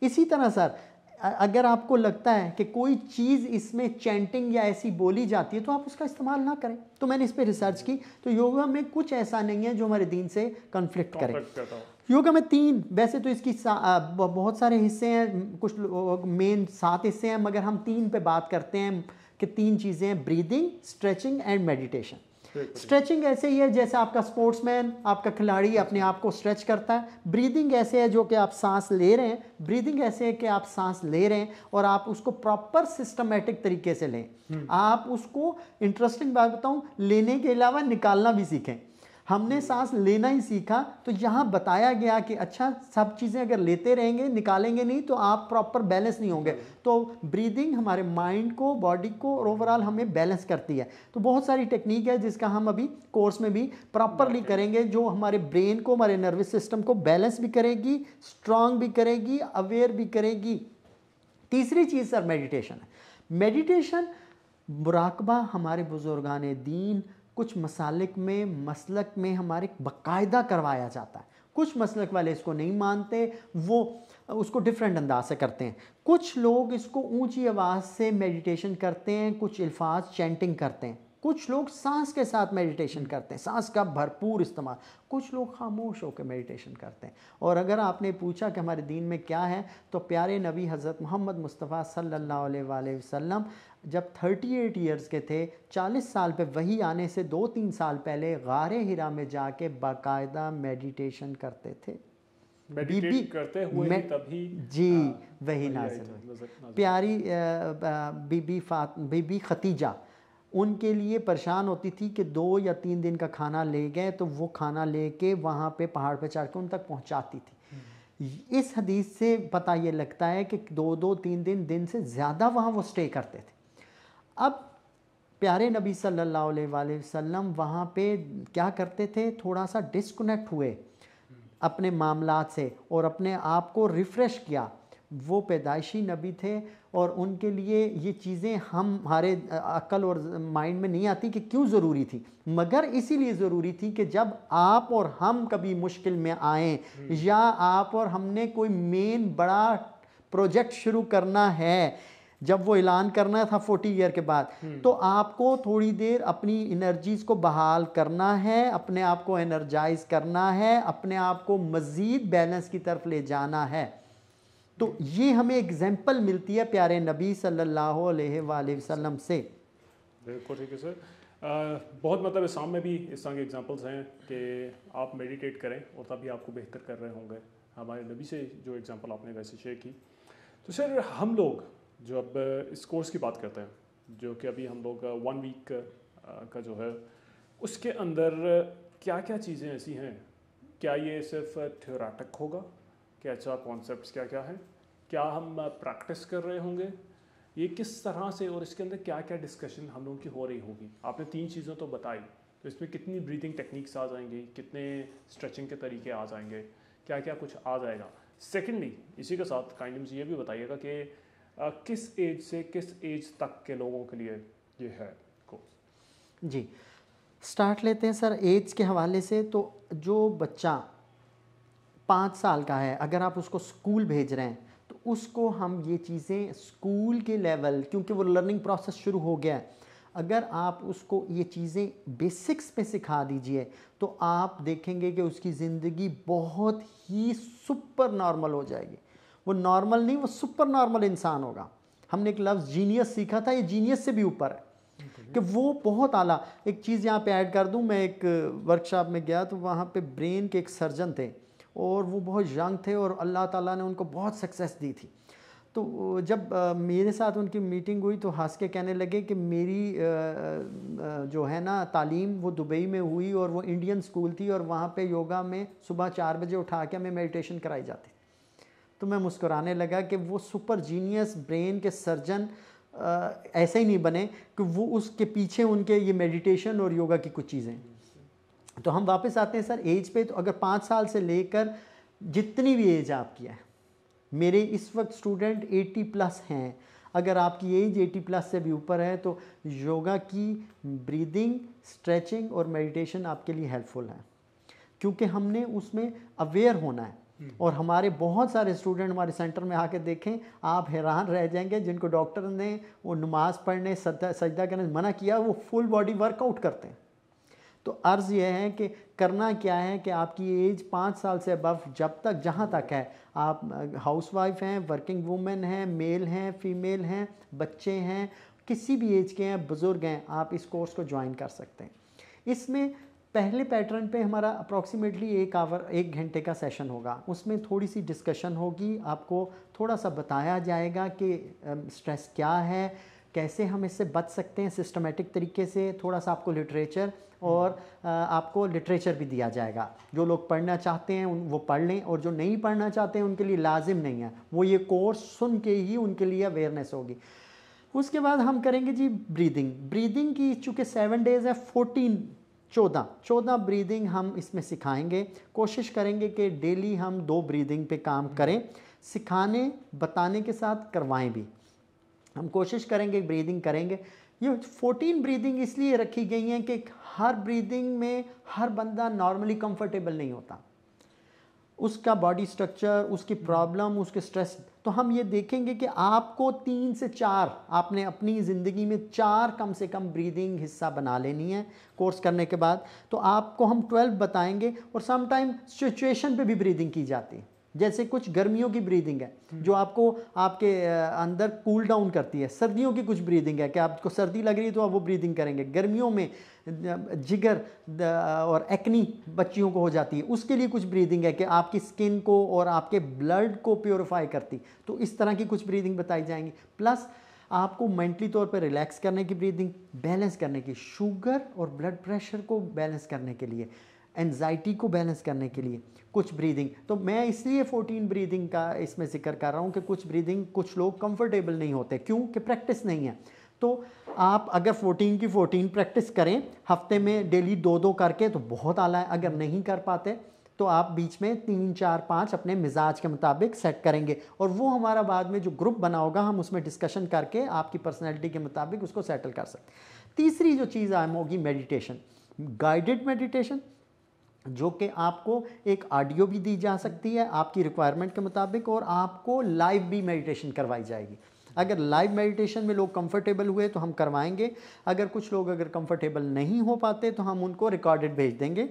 इसी तरह सर अगर आपको लगता है कि कोई चीज़ इसमें चैंटिंग या ऐसी बोली जाती है तो आप उसका इस्तेमाल ना करें। तो मैंने इस पर रिसर्च की, तो योगा में कुछ ऐसा नहीं है जो हमारे दीन से कन्फ्लिक्ट करे। योगा में तीन, वैसे तो इसकी बहुत सारे हिस्से हैं, कुछ मेन 7 हिस्से हैं, मगर हम 3 पे बात करते हैं कि 3 चीज़ें हैं, breathing, stretching and meditation. Stretching ऐसे ही है जैसे आपका स्पोर्ट्समैन, आपका खिलाड़ी अपने आप को स्ट्रेच करता है। ब्रीदिंग ऐसे है जो कि आप सांस ले रहे हैं, ब्रीदिंग ऐसे है कि आप सांस ले रहे हैं और आप उसको प्रॉपर सिस्टमेटिक तरीके से लें। आप उसको, इंटरेस्टिंग बात बताऊं, लेने के अलावा निकालना भी सीखें। हमने सांस लेना ही सीखा, तो यहाँ बताया गया कि अच्छा सब चीज़ें अगर लेते रहेंगे, निकालेंगे नहीं, तो आप प्रॉपर बैलेंस नहीं होंगे। तो ब्रीदिंग हमारे माइंड को, बॉडी को और ओवरऑल हमें बैलेंस करती है। तो बहुत सारी टेक्निक है जिसका हम अभी कोर्स में भी प्रॉपरली करेंगे, जो हमारे ब्रेन को, हमारे नर्वस सिस्टम को बैलेंस भी करेगी, स्ट्रांग भी करेगी, अवेयर भी करेगी। तीसरी चीज़ सर मेडिटेशन है। मेडिटेशन मुराकबा हमारे बुजुर्गान दीन कुछ मसालिक में, मसलक में हमारे बाकायदा करवाया जाता है। कुछ मसलक वाले इसको नहीं मानते, वो उसको डिफरेंट अंदाज से करते हैं। कुछ लोग इसको ऊंची आवाज़ से मेडिटेशन करते हैं, कुछ अल्फाज चैंटिंग करते हैं। कुछ लोग सांस के साथ मेडिटेशन करते हैं, सांस का भरपूर इस्तेमाल। कुछ लोग खामोश होकर मेडिटेशन करते हैं। और अगर आपने पूछा कि हमारे दीन में क्या है, तो प्यारे नबी हज़रत मोहम्मद मुस्तफ़ा सल्लल्लाहु अलैहि वसल्लम जब 38 इयर्स के थे, 40 साल पे वही आने से 2-3 साल पहले गारे हिरा में जाके बाकायदा मेडिटेशन करते थे। मेडिटेट करते हुए तभी जी वही नाज़िल हुई। प्यारी बीबी खतीजा उनके लिए परेशान होती थी कि 2 या 3 दिन का खाना ले गए तो वो खाना लेके वहाँ पे पहाड़ पे चढ़ के उन तक पहुँचाती थी। इस हदीस से पता ये लगता है कि 2-2, 3 दिन से ज़्यादा वहाँ वो स्टे करते थे। अब प्यारे नबी सल्लल्लाहु अलैहि वसल्लम वहाँ पे क्या करते थे, थोड़ा सा डिस्कनेक्ट हुए अपने मामलात से और अपने आप को रिफ़्रेश किया। वो पैदाइशी नबी थे और उनके लिए ये चीज़ें हमारे अक्ल और माइंड में नहीं आती कि क्यों ज़रूरी थी, मगर इसीलिए ज़रूरी थी कि जब आप और हम कभी मुश्किल में आएँ या आप और हमने कोई मेन बड़ा प्रोजेक्ट शुरू करना है, जब वो ऐलान करना था 40 ईयर के बाद, तो आपको थोड़ी देर अपनी एनर्जीज़ को बहाल करना है, अपने आप को एनर्जाइज करना है, अपने आप को मज़ीद बैलेंस की तरफ ले जाना है। तो ये हमें एग्जाम्पल मिलती है प्यारे नबी सल्लल्लाहु अलैहि वसल्लम से। बिल्कुल ठीक है सर। बहुत मतलब इस्लाम में भी इस तरह के एग्जांपल्स हैं कि आप मेडिटेट करें और तभी आपको बेहतर कर रहे होंगे। हमारे नबी से जो एग्जांपल आपने वैसे शेयर की। तो सर हम लोग जो अब इस कोर्स की बात करते हैं, जो कि अभी हम लोग 1 वीक का जो है उसके अंदर क्या क्या चीज़ें ऐसी हैं, क्या ये सिर्फ थ्योरेटिक होगा, क्या अच्छा कॉन्सेप्ट्स क्या क्या हैं, क्या हम प्रैक्टिस कर रहे होंगे, ये किस तरह से, और इसके अंदर क्या क्या डिस्कशन हम लोगों की हो रही होगी। आपने 3 चीज़ों तो बताई, तो इसमें कितनी ब्रीदिंग टेक्निक्स आ जाएंगी, कितने स्ट्रेचिंग के तरीके आ जाएंगे, क्या क्या कुछ आ जाएगा। सेकेंडली इसी के साथ काइंडली मुझे ये भी बताइएगा कि किस एज से किस एज तक के लोगों के लिए ये है कोर्स। जी, स्टार्ट लेते हैं सर एज के हवाले से। तो जो बच्चा 5 साल का है, अगर आप उसको स्कूल भेज रहे हैं तो उसको हम ये चीज़ें स्कूल के लेवल, क्योंकि वो लर्निंग प्रोसेस शुरू हो गया है, अगर आप उसको ये चीज़ें बेसिक्स पे सिखा दीजिए तो आप देखेंगे कि उसकी ज़िंदगी बहुत ही सुपर नॉर्मल हो जाएगी। वो नॉर्मल नहीं, वो सुपर नॉर्मल इंसान होगा। हमने एक लफ्ज़ जीनियस सीखा था, ये जीनियस से भी ऊपर है कि वो बहुत आला। एक चीज़ यहाँ पे ऐड कर दूँ, मैं एक वर्कशॉप में गया तो वहाँ पे ब्रेन के एक सर्जन थे और वो बहुत यंग थे और अल्लाह ताला ने उनको बहुत सक्सेस दी थी। तो जब मेरे साथ उनकी मीटिंग हुई तो हंस के कहने लगे कि मेरी जो है ना तालीम वो दुबई में हुई और वो इंडियन स्कूल थी और वहाँ पे योगा में सुबह 4 बजे उठा के हमें मेडिटेशन कराई जाती। तो मैं मुस्कुराने लगा कि वो सुपर जीनियस ब्रेन के सर्जन ऐसे ही नहीं बने कि वो उसके पीछे उनके ये मेडिटेशन और योगा की कुछ चीज़ें। तो हम वापस आते हैं सर एज पे। तो अगर 5 साल से लेकर जितनी भी एज आपकी है, मेरे इस वक्त स्टूडेंट 80 प्लस हैं, अगर आपकी एज 80 प्लस से भी ऊपर है तो योगा की ब्रीदिंग, स्ट्रेचिंग और मेडिटेशन आपके लिए हेल्पफुल है, क्योंकि हमने उसमें अवेयर होना है। और हमारे बहुत सारे स्टूडेंट हमारे सेंटर में आके देखें, आप हैरान रह जाएंगे, जिनको डॉक्टर ने वो नमाज़ पढ़ने सजदा करने मना किया, वो फुल बॉडी वर्कआउट करते हैं। तो अर्ज़ यह है कि करना क्या है कि आपकी एज 5 साल से अबव जब तक जहाँ तक है, आप हाउसवाइफ हैं, वर्किंग वूमेन हैं, मेल हैं, फीमेल हैं, बच्चे हैं, किसी भी एज के हैं, बुज़ुर्ग हैं, आप इस कोर्स को ज्वाइन कर सकते हैं। इसमें पहले पैटर्न पे हमारा अप्रॉक्सीमेटली 1 घंटे का सेशन होगा। उसमें थोड़ी सी डिस्कशन होगी, आपको थोड़ा सा बताया जाएगा कि स्ट्रेस क्या है, कैसे हम इससे बच सकते हैं सिस्टमेटिक तरीके से, थोड़ा सा आपको लिटरेचर और आपको लिटरेचर भी दिया जाएगा। जो लोग पढ़ना चाहते हैं वो पढ़ लें, और जो नहीं पढ़ना चाहते हैं उनके लिए लाजिम नहीं है, वो ये कोर्स सुन के ही उनके लिए अवेयरनेस होगी। उसके बाद हम करेंगे जी ब्रीदिंग की, चूँकि 7 डेज़ है, 14 ब्रीदिंग हम इसमें सिखाएंगे। कोशिश करेंगे कि डेली हम 2 ब्रीदिंग पे काम करें, सिखाने बताने के साथ करवाएं भी। हम कोशिश करेंगे ब्रीदिंग करेंगे। ये 14 ब्रीदिंग इसलिए रखी गई हैं कि हर ब्रीदिंग में हर बंदा नॉर्मली कंफर्टेबल नहीं होता, उसका बॉडी स्ट्रक्चर, उसकी प्रॉब्लम, उसके स्ट्रेस। तो हम ये देखेंगे कि आपको 3 से 4, आपने अपनी ज़िंदगी में 4 कम से कम ब्रीदिंग हिस्सा बना लेनी है कोर्स करने के बाद। तो आपको हम 12 बताएंगे, और सम टाइम सिचुएशन पे भी ब्रीदिंग की जाती है। जैसे कुछ गर्मियों की ब्रीदिंग है जो आपको आपके अंदर कूल डाउन करती है, सर्दियों की कुछ ब्रीदिंग है कि आपको सर्दी लग रही है तो आप वो ब्रीदिंग करेंगे। गर्मियों में जिगर और एक्नी बच्चियों को हो जाती है, उसके लिए कुछ ब्रीदिंग है कि आपकी स्किन को और आपके ब्लड को प्योरीफाई करती। तो इस तरह की कुछ ब्रीदिंग बताई जाएंगी। प्लस आपको मेंटली तौर पर रिलैक्स करने की ब्रीदिंग, बैलेंस करने की, शुगर और ब्लड प्रेशर को बैलेंस करने के लिए, एंजाइटी को बैलेंस करने के लिए कुछ ब्रीदिंग। तो मैं इसलिए 14 ब्रीदिंग का इसमें जिक्र कर रहा हूँ कि कुछ ब्रीदिंग कुछ लोग कंफर्टेबल नहीं होते, क्यों कि प्रैक्टिस नहीं है। तो आप अगर 14 की 14 प्रैक्टिस करें हफ्ते में डेली 2-2 करके तो बहुत आला है। अगर नहीं कर पाते तो आप बीच में 3, 4, 5 अपने मिजाज के मुताबिक सेट करेंगे, और वो हमारा बाद में जो ग्रुप बना होगा हम उसमें डिस्कशन करके आपकी पर्सनैलिटी के मुताबिक उसको सेटल कर सकते हैं। तीसरी जो चीज़ आम होगी मेडिटेशन, गाइडेड मेडिटेशन, जो कि आपको एक ऑडियो भी दी जा सकती है आपकी रिक्वायरमेंट के मुताबिक, और आपको लाइव भी मेडिटेशन करवाई जाएगी। अगर लाइव मेडिटेशन में लोग कंफर्टेबल हुए तो हम करवाएंगे, अगर कुछ लोग अगर कंफर्टेबल नहीं हो पाते तो हम उनको रिकॉर्डेड भेज देंगे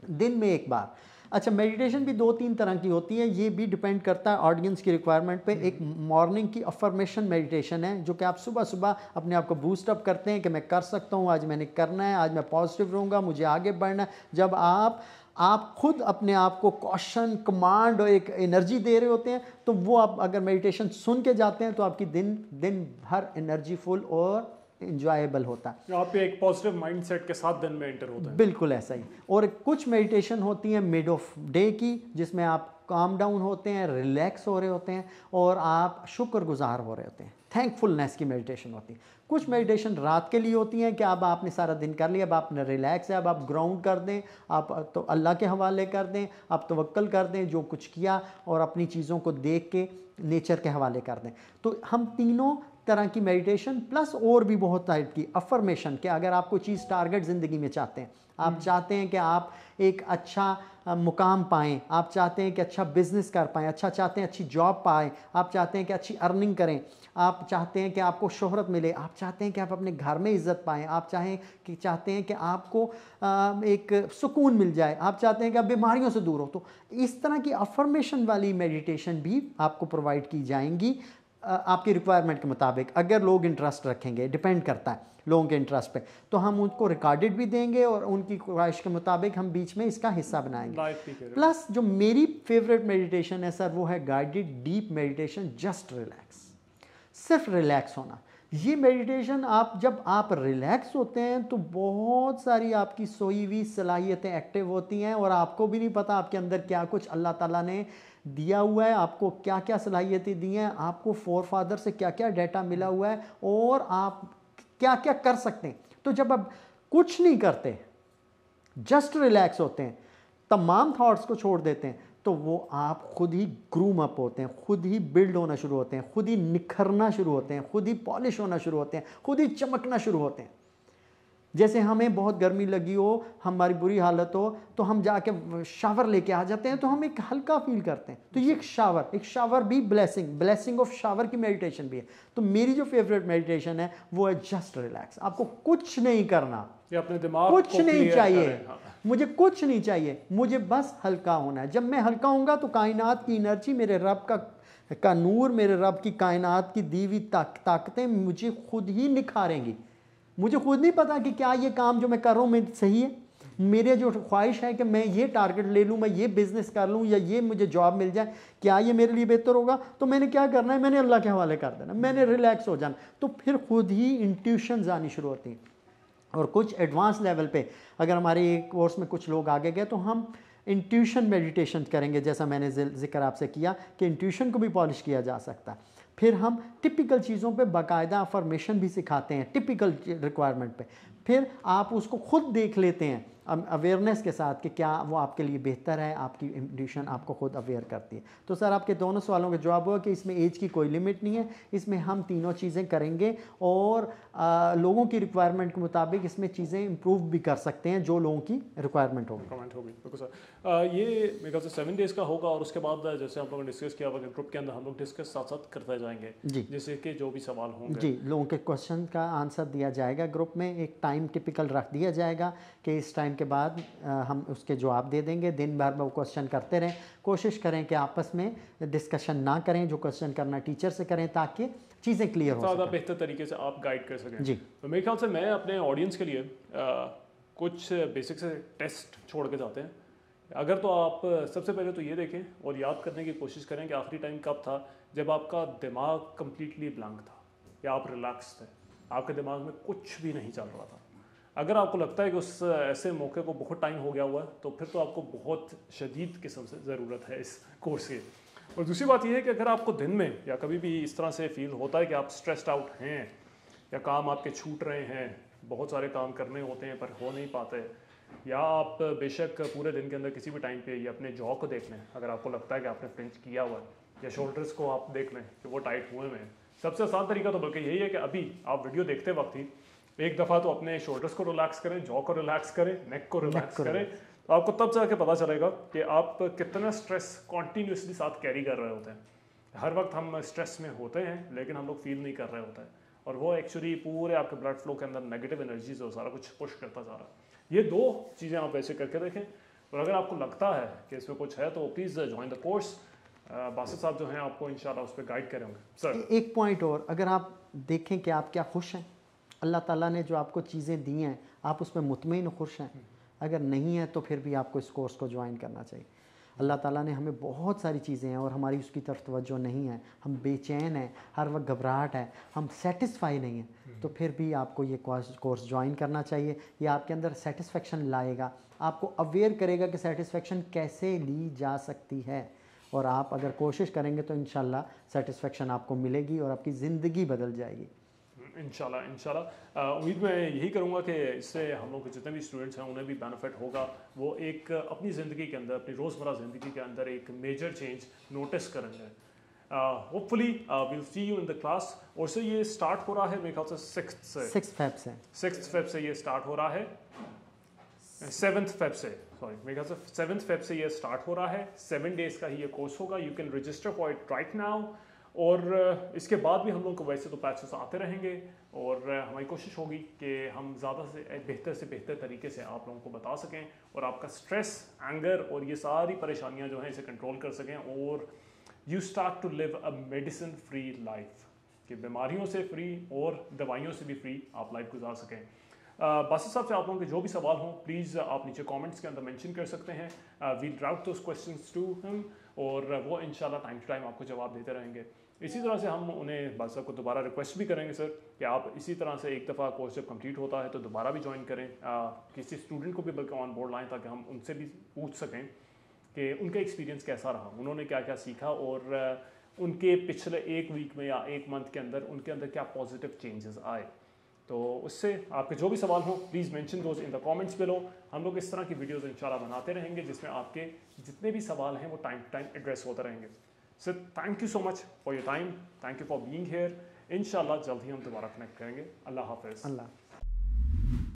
दिन में 1 बार। अच्छा, मेडिटेशन भी 2-3 तरह की होती है, ये भी डिपेंड करता है ऑडियंस की रिक्वायरमेंट पे। एक मॉर्निंग की अफर्मेशन मेडिटेशन है जो कि आप सुबह सुबह अपने आप को बूस्ट अप करते हैं कि मैं कर सकता हूँ, आज मैंने करना है, आज मैं पॉजिटिव रहूँगा, मुझे आगे बढ़ना है। जब आप आप खुद अपने आप को कॉशन, कमांड और एक एनर्जी दे रहे होते हैं, तो वो आप अगर मेडिटेशन सुन के जाते हैं तो आपकी दिन भर एनर्जीफुल और इंजॉयबल होता है। आप एक पॉजिटिव माइंडसेट के साथ दिन में एंटर होते हैं। बिल्कुल ऐसा ही। और कुछ मेडिटेशन होती हैं मिड ऑफ डे की, जिसमें आप काम डाउन होते हैं, रिलैक्स हो रहे होते हैं और आप शुक्रगुजार हो रहे होते हैं, थैंकफुलनेस की मेडिटेशन होती है। कुछ मेडिटेशन रात के लिए होती हैं कि अब आपने सारा दिन कर लिया, अब आपने रिलैक्स है, अब आप ग्राउंड कर दें, आप तो अल्लाह के हवाले कर दें, आप तवक्कल कर दें जो कुछ किया और अपनी चीज़ों को देख के नेचर के हवाले कर दें। तो हम तीनों तरह की मेडिटेशन प्लस और भी बहुत टाइप की अफर्मेशन कि अगर आप कोई चीज़ टारगेट ज़िंदगी में चाहते हैं, आप चाहते हैं कि आप एक अच्छा मुकाम पाएँ, आप चाहते हैं कि अच्छा बिजनेस कर पाएँ, अच्छा चाहते हैं अच्छी जॉब पाएँ, आप चाहते हैं कि अच्छी अर्निंग करें, आप चाहते हैं कि आपको शोहरत मिले, आप चाहते हैं कि आप अपने घर में इज़्ज़त पाएँ, आप चाहते हैं कि आपको एक सुकून मिल जाए, आप चाहते हैं कि आप बीमारियों से दूर हो, तो इस तरह की अफर्मेशन वाली मेडिटेशन भी आपको प्रोवाइड की जाएंगी आपकी रिक्वायरमेंट के मुताबिक। अगर लोग इंटरेस्ट रखेंगे, डिपेंड करता है लोगों के इंटरेस्ट पे, तो हम उनको रिकॉर्डेड भी देंगे और उनकी ख्वाहिश के मुताबिक हम बीच में इसका हिस्सा बनाएंगे। प्लस जो मेरी फेवरेट मेडिटेशन है सर, वो है guided deep meditation, just relax, सिर्फ रिलैक्स होना। ये मेडिटेशन जब आप रिलैक्स होते हैं तो बहुत सारी आपकी सोई हुई सलाहियतें एक्टिव होती हैं और आपको भी नहीं पता आपके अंदर क्या कुछ अल्लाह ताला ने दिया हुआ है, आपको क्या क्या सलाहियतें दी हैं, आपको फोर फादर से क्या क्या डाटा मिला हुआ है और आप क्या क्या कर सकते हैं। तो जब आप कुछ नहीं करते, जस्ट रिलैक्स होते हैं, तमाम थॉट्स को छोड़ देते हैं, तो वो आप खुद ही ग्रूम अप होते हैं, खुद ही बिल्ड होना शुरू होते हैं, खुद ही निखरना शुरू होते हैं, खुद ही पॉलिश होना शुरू होते हैं, खुद ही चमकना शुरू होते हैं। जैसे हमें बहुत गर्मी लगी हो, हमारी बुरी हालत हो, तो हम जाके शावर लेके आ जाते हैं तो हम एक हल्का फील करते हैं। तो ये एक शावर भी ब्लेसिंग ऑफ शावर की मेडिटेशन भी है। तो मेरी जो फेवरेट मेडिटेशन है वो है जस्ट रिलैक्स। आपको कुछ नहीं करना, अपने दिमाग कुछ को नहीं चाहिए, हाँ। मुझे कुछ नहीं चाहिए, मुझे बस हल्का होना है। जब मैं हल्का होऊंगा तो कायनात की एनर्जी, मेरे रब का नूर, मेरे रब की कायनात की दी हुई ताकतें मुझे खुद ही निखारेंगी। मुझे खुद नहीं पता कि क्या ये काम जो मैं कर रहा हूँ मैं सही है। मेरे जो ख्वाहिश है कि मैं ये टारगेट ले लूँ, मैं ये बिज़नेस कर लूँ या ये मुझे जॉब मिल जाए, क्या ये मेरे लिए बेहतर होगा? तो मैंने क्या करना है, मैंने अल्लाह के हवाले कर देना, मैंने रिलैक्स हो जाना। तो फिर खुद ही इंट्यूशंस आनी शुरू होती हैं। और कुछ एडवांस लेवल पे अगर हमारे कोर्स में कुछ लोग आगे गए तो हम इंट्यूशन मेडिटेशन करेंगे, जैसा मैंने जिक्र आपसे किया कि इंट्यूशन को भी पॉलिश किया जा सकता है। फिर हम टिपिकल चीज़ों पे बाकायदा अफर्मेशन भी सिखाते हैं, टिपिकल रिक्वायरमेंट पे। फिर आप उसको खुद देख लेते हैं अवेयरनेस के साथ कि क्या वो आपके लिए बेहतर है, आपकी इंट्यूशन आपको खुद अवेयर करती है। तो सर आपके दोनों सवालों का जवाब हुआ कि इसमें एज की कोई लिमिट नहीं है, इसमें हम तीनों चीज़ें करेंगे और लोगों की रिक्वायरमेंट के मुताबिक इसमें चीज़ें इम्प्रूव भी कर सकते हैं जो लोगों की रिक्वायरमेंट होगी। बिल्कुल सर। ये मेरे ख्याल से 7 डेज़ का होगा और उसके बाद जैसे हम लोगों ने डिस्कस किया ग्रुप के अंदर हम लोग डिस्कस साथ साथ करते जाएंगे जी, जैसे कि जो भी सवाल होंगे जी, लोगों के क्वेश्चन का आंसर दिया जाएगा ग्रुप में। एक टाइम टिपिकल रख दिया जाएगा कि इस टाइम के बाद हम उसके जवाब दे देंगे। दिन भर में वो क्वेश्चन करते रहें। कोशिश करें कि आपस में डिस्कशन ना करें, जो क्वेश्चन करना टीचर से करें ताकि चीज़ें क्लियर हो ज़्यादा बेहतर तरीके से आप गाइड कर सकें जी। तो मेरे ख्याल से मैं अपने ऑडियंस के लिए कुछ बेसिक से टेस्ट छोड़ के जाते हैं। अगर तो आप सबसे पहले तो ये देखें और याद करने की कोशिश करें कि आखिरी टाइम कब था जब आपका दिमाग कम्प्लीटली ब्लैंक था या आप रिलैक्स थे, आपके दिमाग में कुछ भी नहीं चल रहा था। अगर आपको लगता है कि उस ऐसे मौके को बहुत टाइम हो गया हुआ है तो फिर तो आपको बहुत शदीद किस्म से ज़रूरत है इस कोर्स की। और दूसरी बात यह है कि अगर आपको दिन में या कभी भी इस तरह से फील होता है कि आप स्ट्रेस्ड आउट हैं या काम आपके छूट रहे हैं, बहुत सारे काम करने होते हैं पर हो नहीं पाते, या आप बेशक पूरे दिन के अंदर किसी भी टाइम पे ये अपने जॉ को देख लें, अगर आपको लगता है कि आपने फ्लिंच किया हुआ है, या शोल्डर्स को आप देख लें कि वो टाइट हुए हुए हैं, सबसे आसान तरीका तो बल्कि यही है कि अभी आप वीडियो देखते वक्त ही एक दफ़ा तो अपने शोल्डर्स को रिलैक्स करें, जॉ को रिलैक्स करें, नेक को रिलैक्स करें। तो आपको तब जाके पता चलेगा कि आप कितना स्ट्रेस कॉन्टीन्यूसली साथ कैरी कर रहे होते हैं। हर वक्त हम स्ट्रेस में होते हैं लेकिन हम लोग फील नहीं कर रहे होते हैं और वो एक्चुअली पूरे आपके ब्लड फ्लो के अंदर नेगेटिव एनर्जी से सारा कुछ पुश करता जा रहा है। ये दो चीज़ें आप ऐसे करके देखें और अगर आपको लगता है कि इसमें कुछ है तो please join the course. Basit साहब जो हैं आपको इंशाल्लाह उस पर गाइड करेंगे। सर एक पॉइंट और, अगर आप देखें कि आप क्या खुश हैं, अल्लाह ताला ने जो आपको चीज़ें दी हैं आप उस पर मुतमईन खुश हैं, अगर नहीं है तो फिर भी आपको इस कोर्स को ज्वाइन करना चाहिए। अल्लाह ताला ने हमें बहुत सारी चीज़ें हैं और हमारी उसकी तरफ तवज्जो नहीं है, हम बेचैन हैं, हर वक्त घबराहट है, हम सेटिस्फाई नहीं हैं, तो फिर भी आपको ये कोर्स ज्वाइन करना चाहिए। ये आपके अंदर सेटिस्फेक्शन लाएगा, आपको अवेयर करेगा कि सेटिस्फेक्शन कैसे ली जा सकती है, और आप अगर कोशिश करेंगे तो इंशाल्लाह सेटिस्फेक्शन आपको मिलेगी और आपकी ज़िंदगी बदल जाएगी। इंशाल्लाह इंशाल्लाह उम्मीद मैं यही करूँगा कि इससे हम लोग के जितने भी स्टूडेंट्स हैं उन्हें भी बेनिफिट होगा, वो एक अपनी ज़िंदगी के अंदर, अपनी रोज़मर्रा ज़िंदगी के अंदर एक मेजर चेंज नोटिस करेंगे। Hopefully will see you in the class. और से ये स्टार्ट हो रहा है मेरे ख्याल से 6 फेब से ये स्टार्ट हो रहा है, 7 फेब से, सॉरी मेरे ख्याल से 7 फेब से ये स्टार्ट हो रहा है। 7 डेज़ का ही ये कोर्स होगा। You can register for it right now. और इसके बाद भी हम लोग को वैसे तो पैचेस आते रहेंगे और हमारी कोशिश होगी कि हम ज़्यादा से बेहतर तरीके से आप लोगों को बता सकें और आपका स्ट्रेस, एंगर और ये सारी परेशानियां जो हैं इसे कंट्रोल कर सकें और you start to live a medicine free life, कि बीमारियों से फ्री और दवाइयों से भी फ्री आप लाइफ गुजार सकें। बासित साहब से आप लोगों के जो भी सवाल हों प्लीज़ आप नीचे कमेंट्स के अंदर मेंशन कर सकते हैं। We drought those questions to him और वो इंशाल्लाह टाइम टू टाइम आपको जवाब देते रहेंगे। इसी तरह से हम उन्हें बासित साहब को दोबारा रिक्वेस्ट भी करेंगे सर कि आप इसी तरह से एक दफ़ा कोर्स जब कंप्लीट होता है तो दोबारा भी ज्वाइन करें, किसी स्टूडेंट को भी बल्कि ऑन बोर्ड लाएँ ताकि हम उनसे भी पूछ सकें कि उनका एक्सपीरियंस कैसा रहा, उन्होंने क्या क्या सीखा और उनके पिछले एक वीक में या एक मंथ के अंदर उनके अंदर क्या पॉजिटिव चेंजेस आए। तो उससे आपके जो भी सवाल हो please mention those in the comments below. हम लोग इस तरह की वीडियोस इंशाल्लाह बनाते रहेंगे जिसमें आपके जितने भी सवाल हैं वो टाइम टू टाइम एड्रेस होते रहेंगे। So thank you so much for your time, thank you for being here. इंशाल्लाह जल्द ही हम दोबारा कनेक्ट करेंगे। अल्लाह हाफिज़। अल्लाह।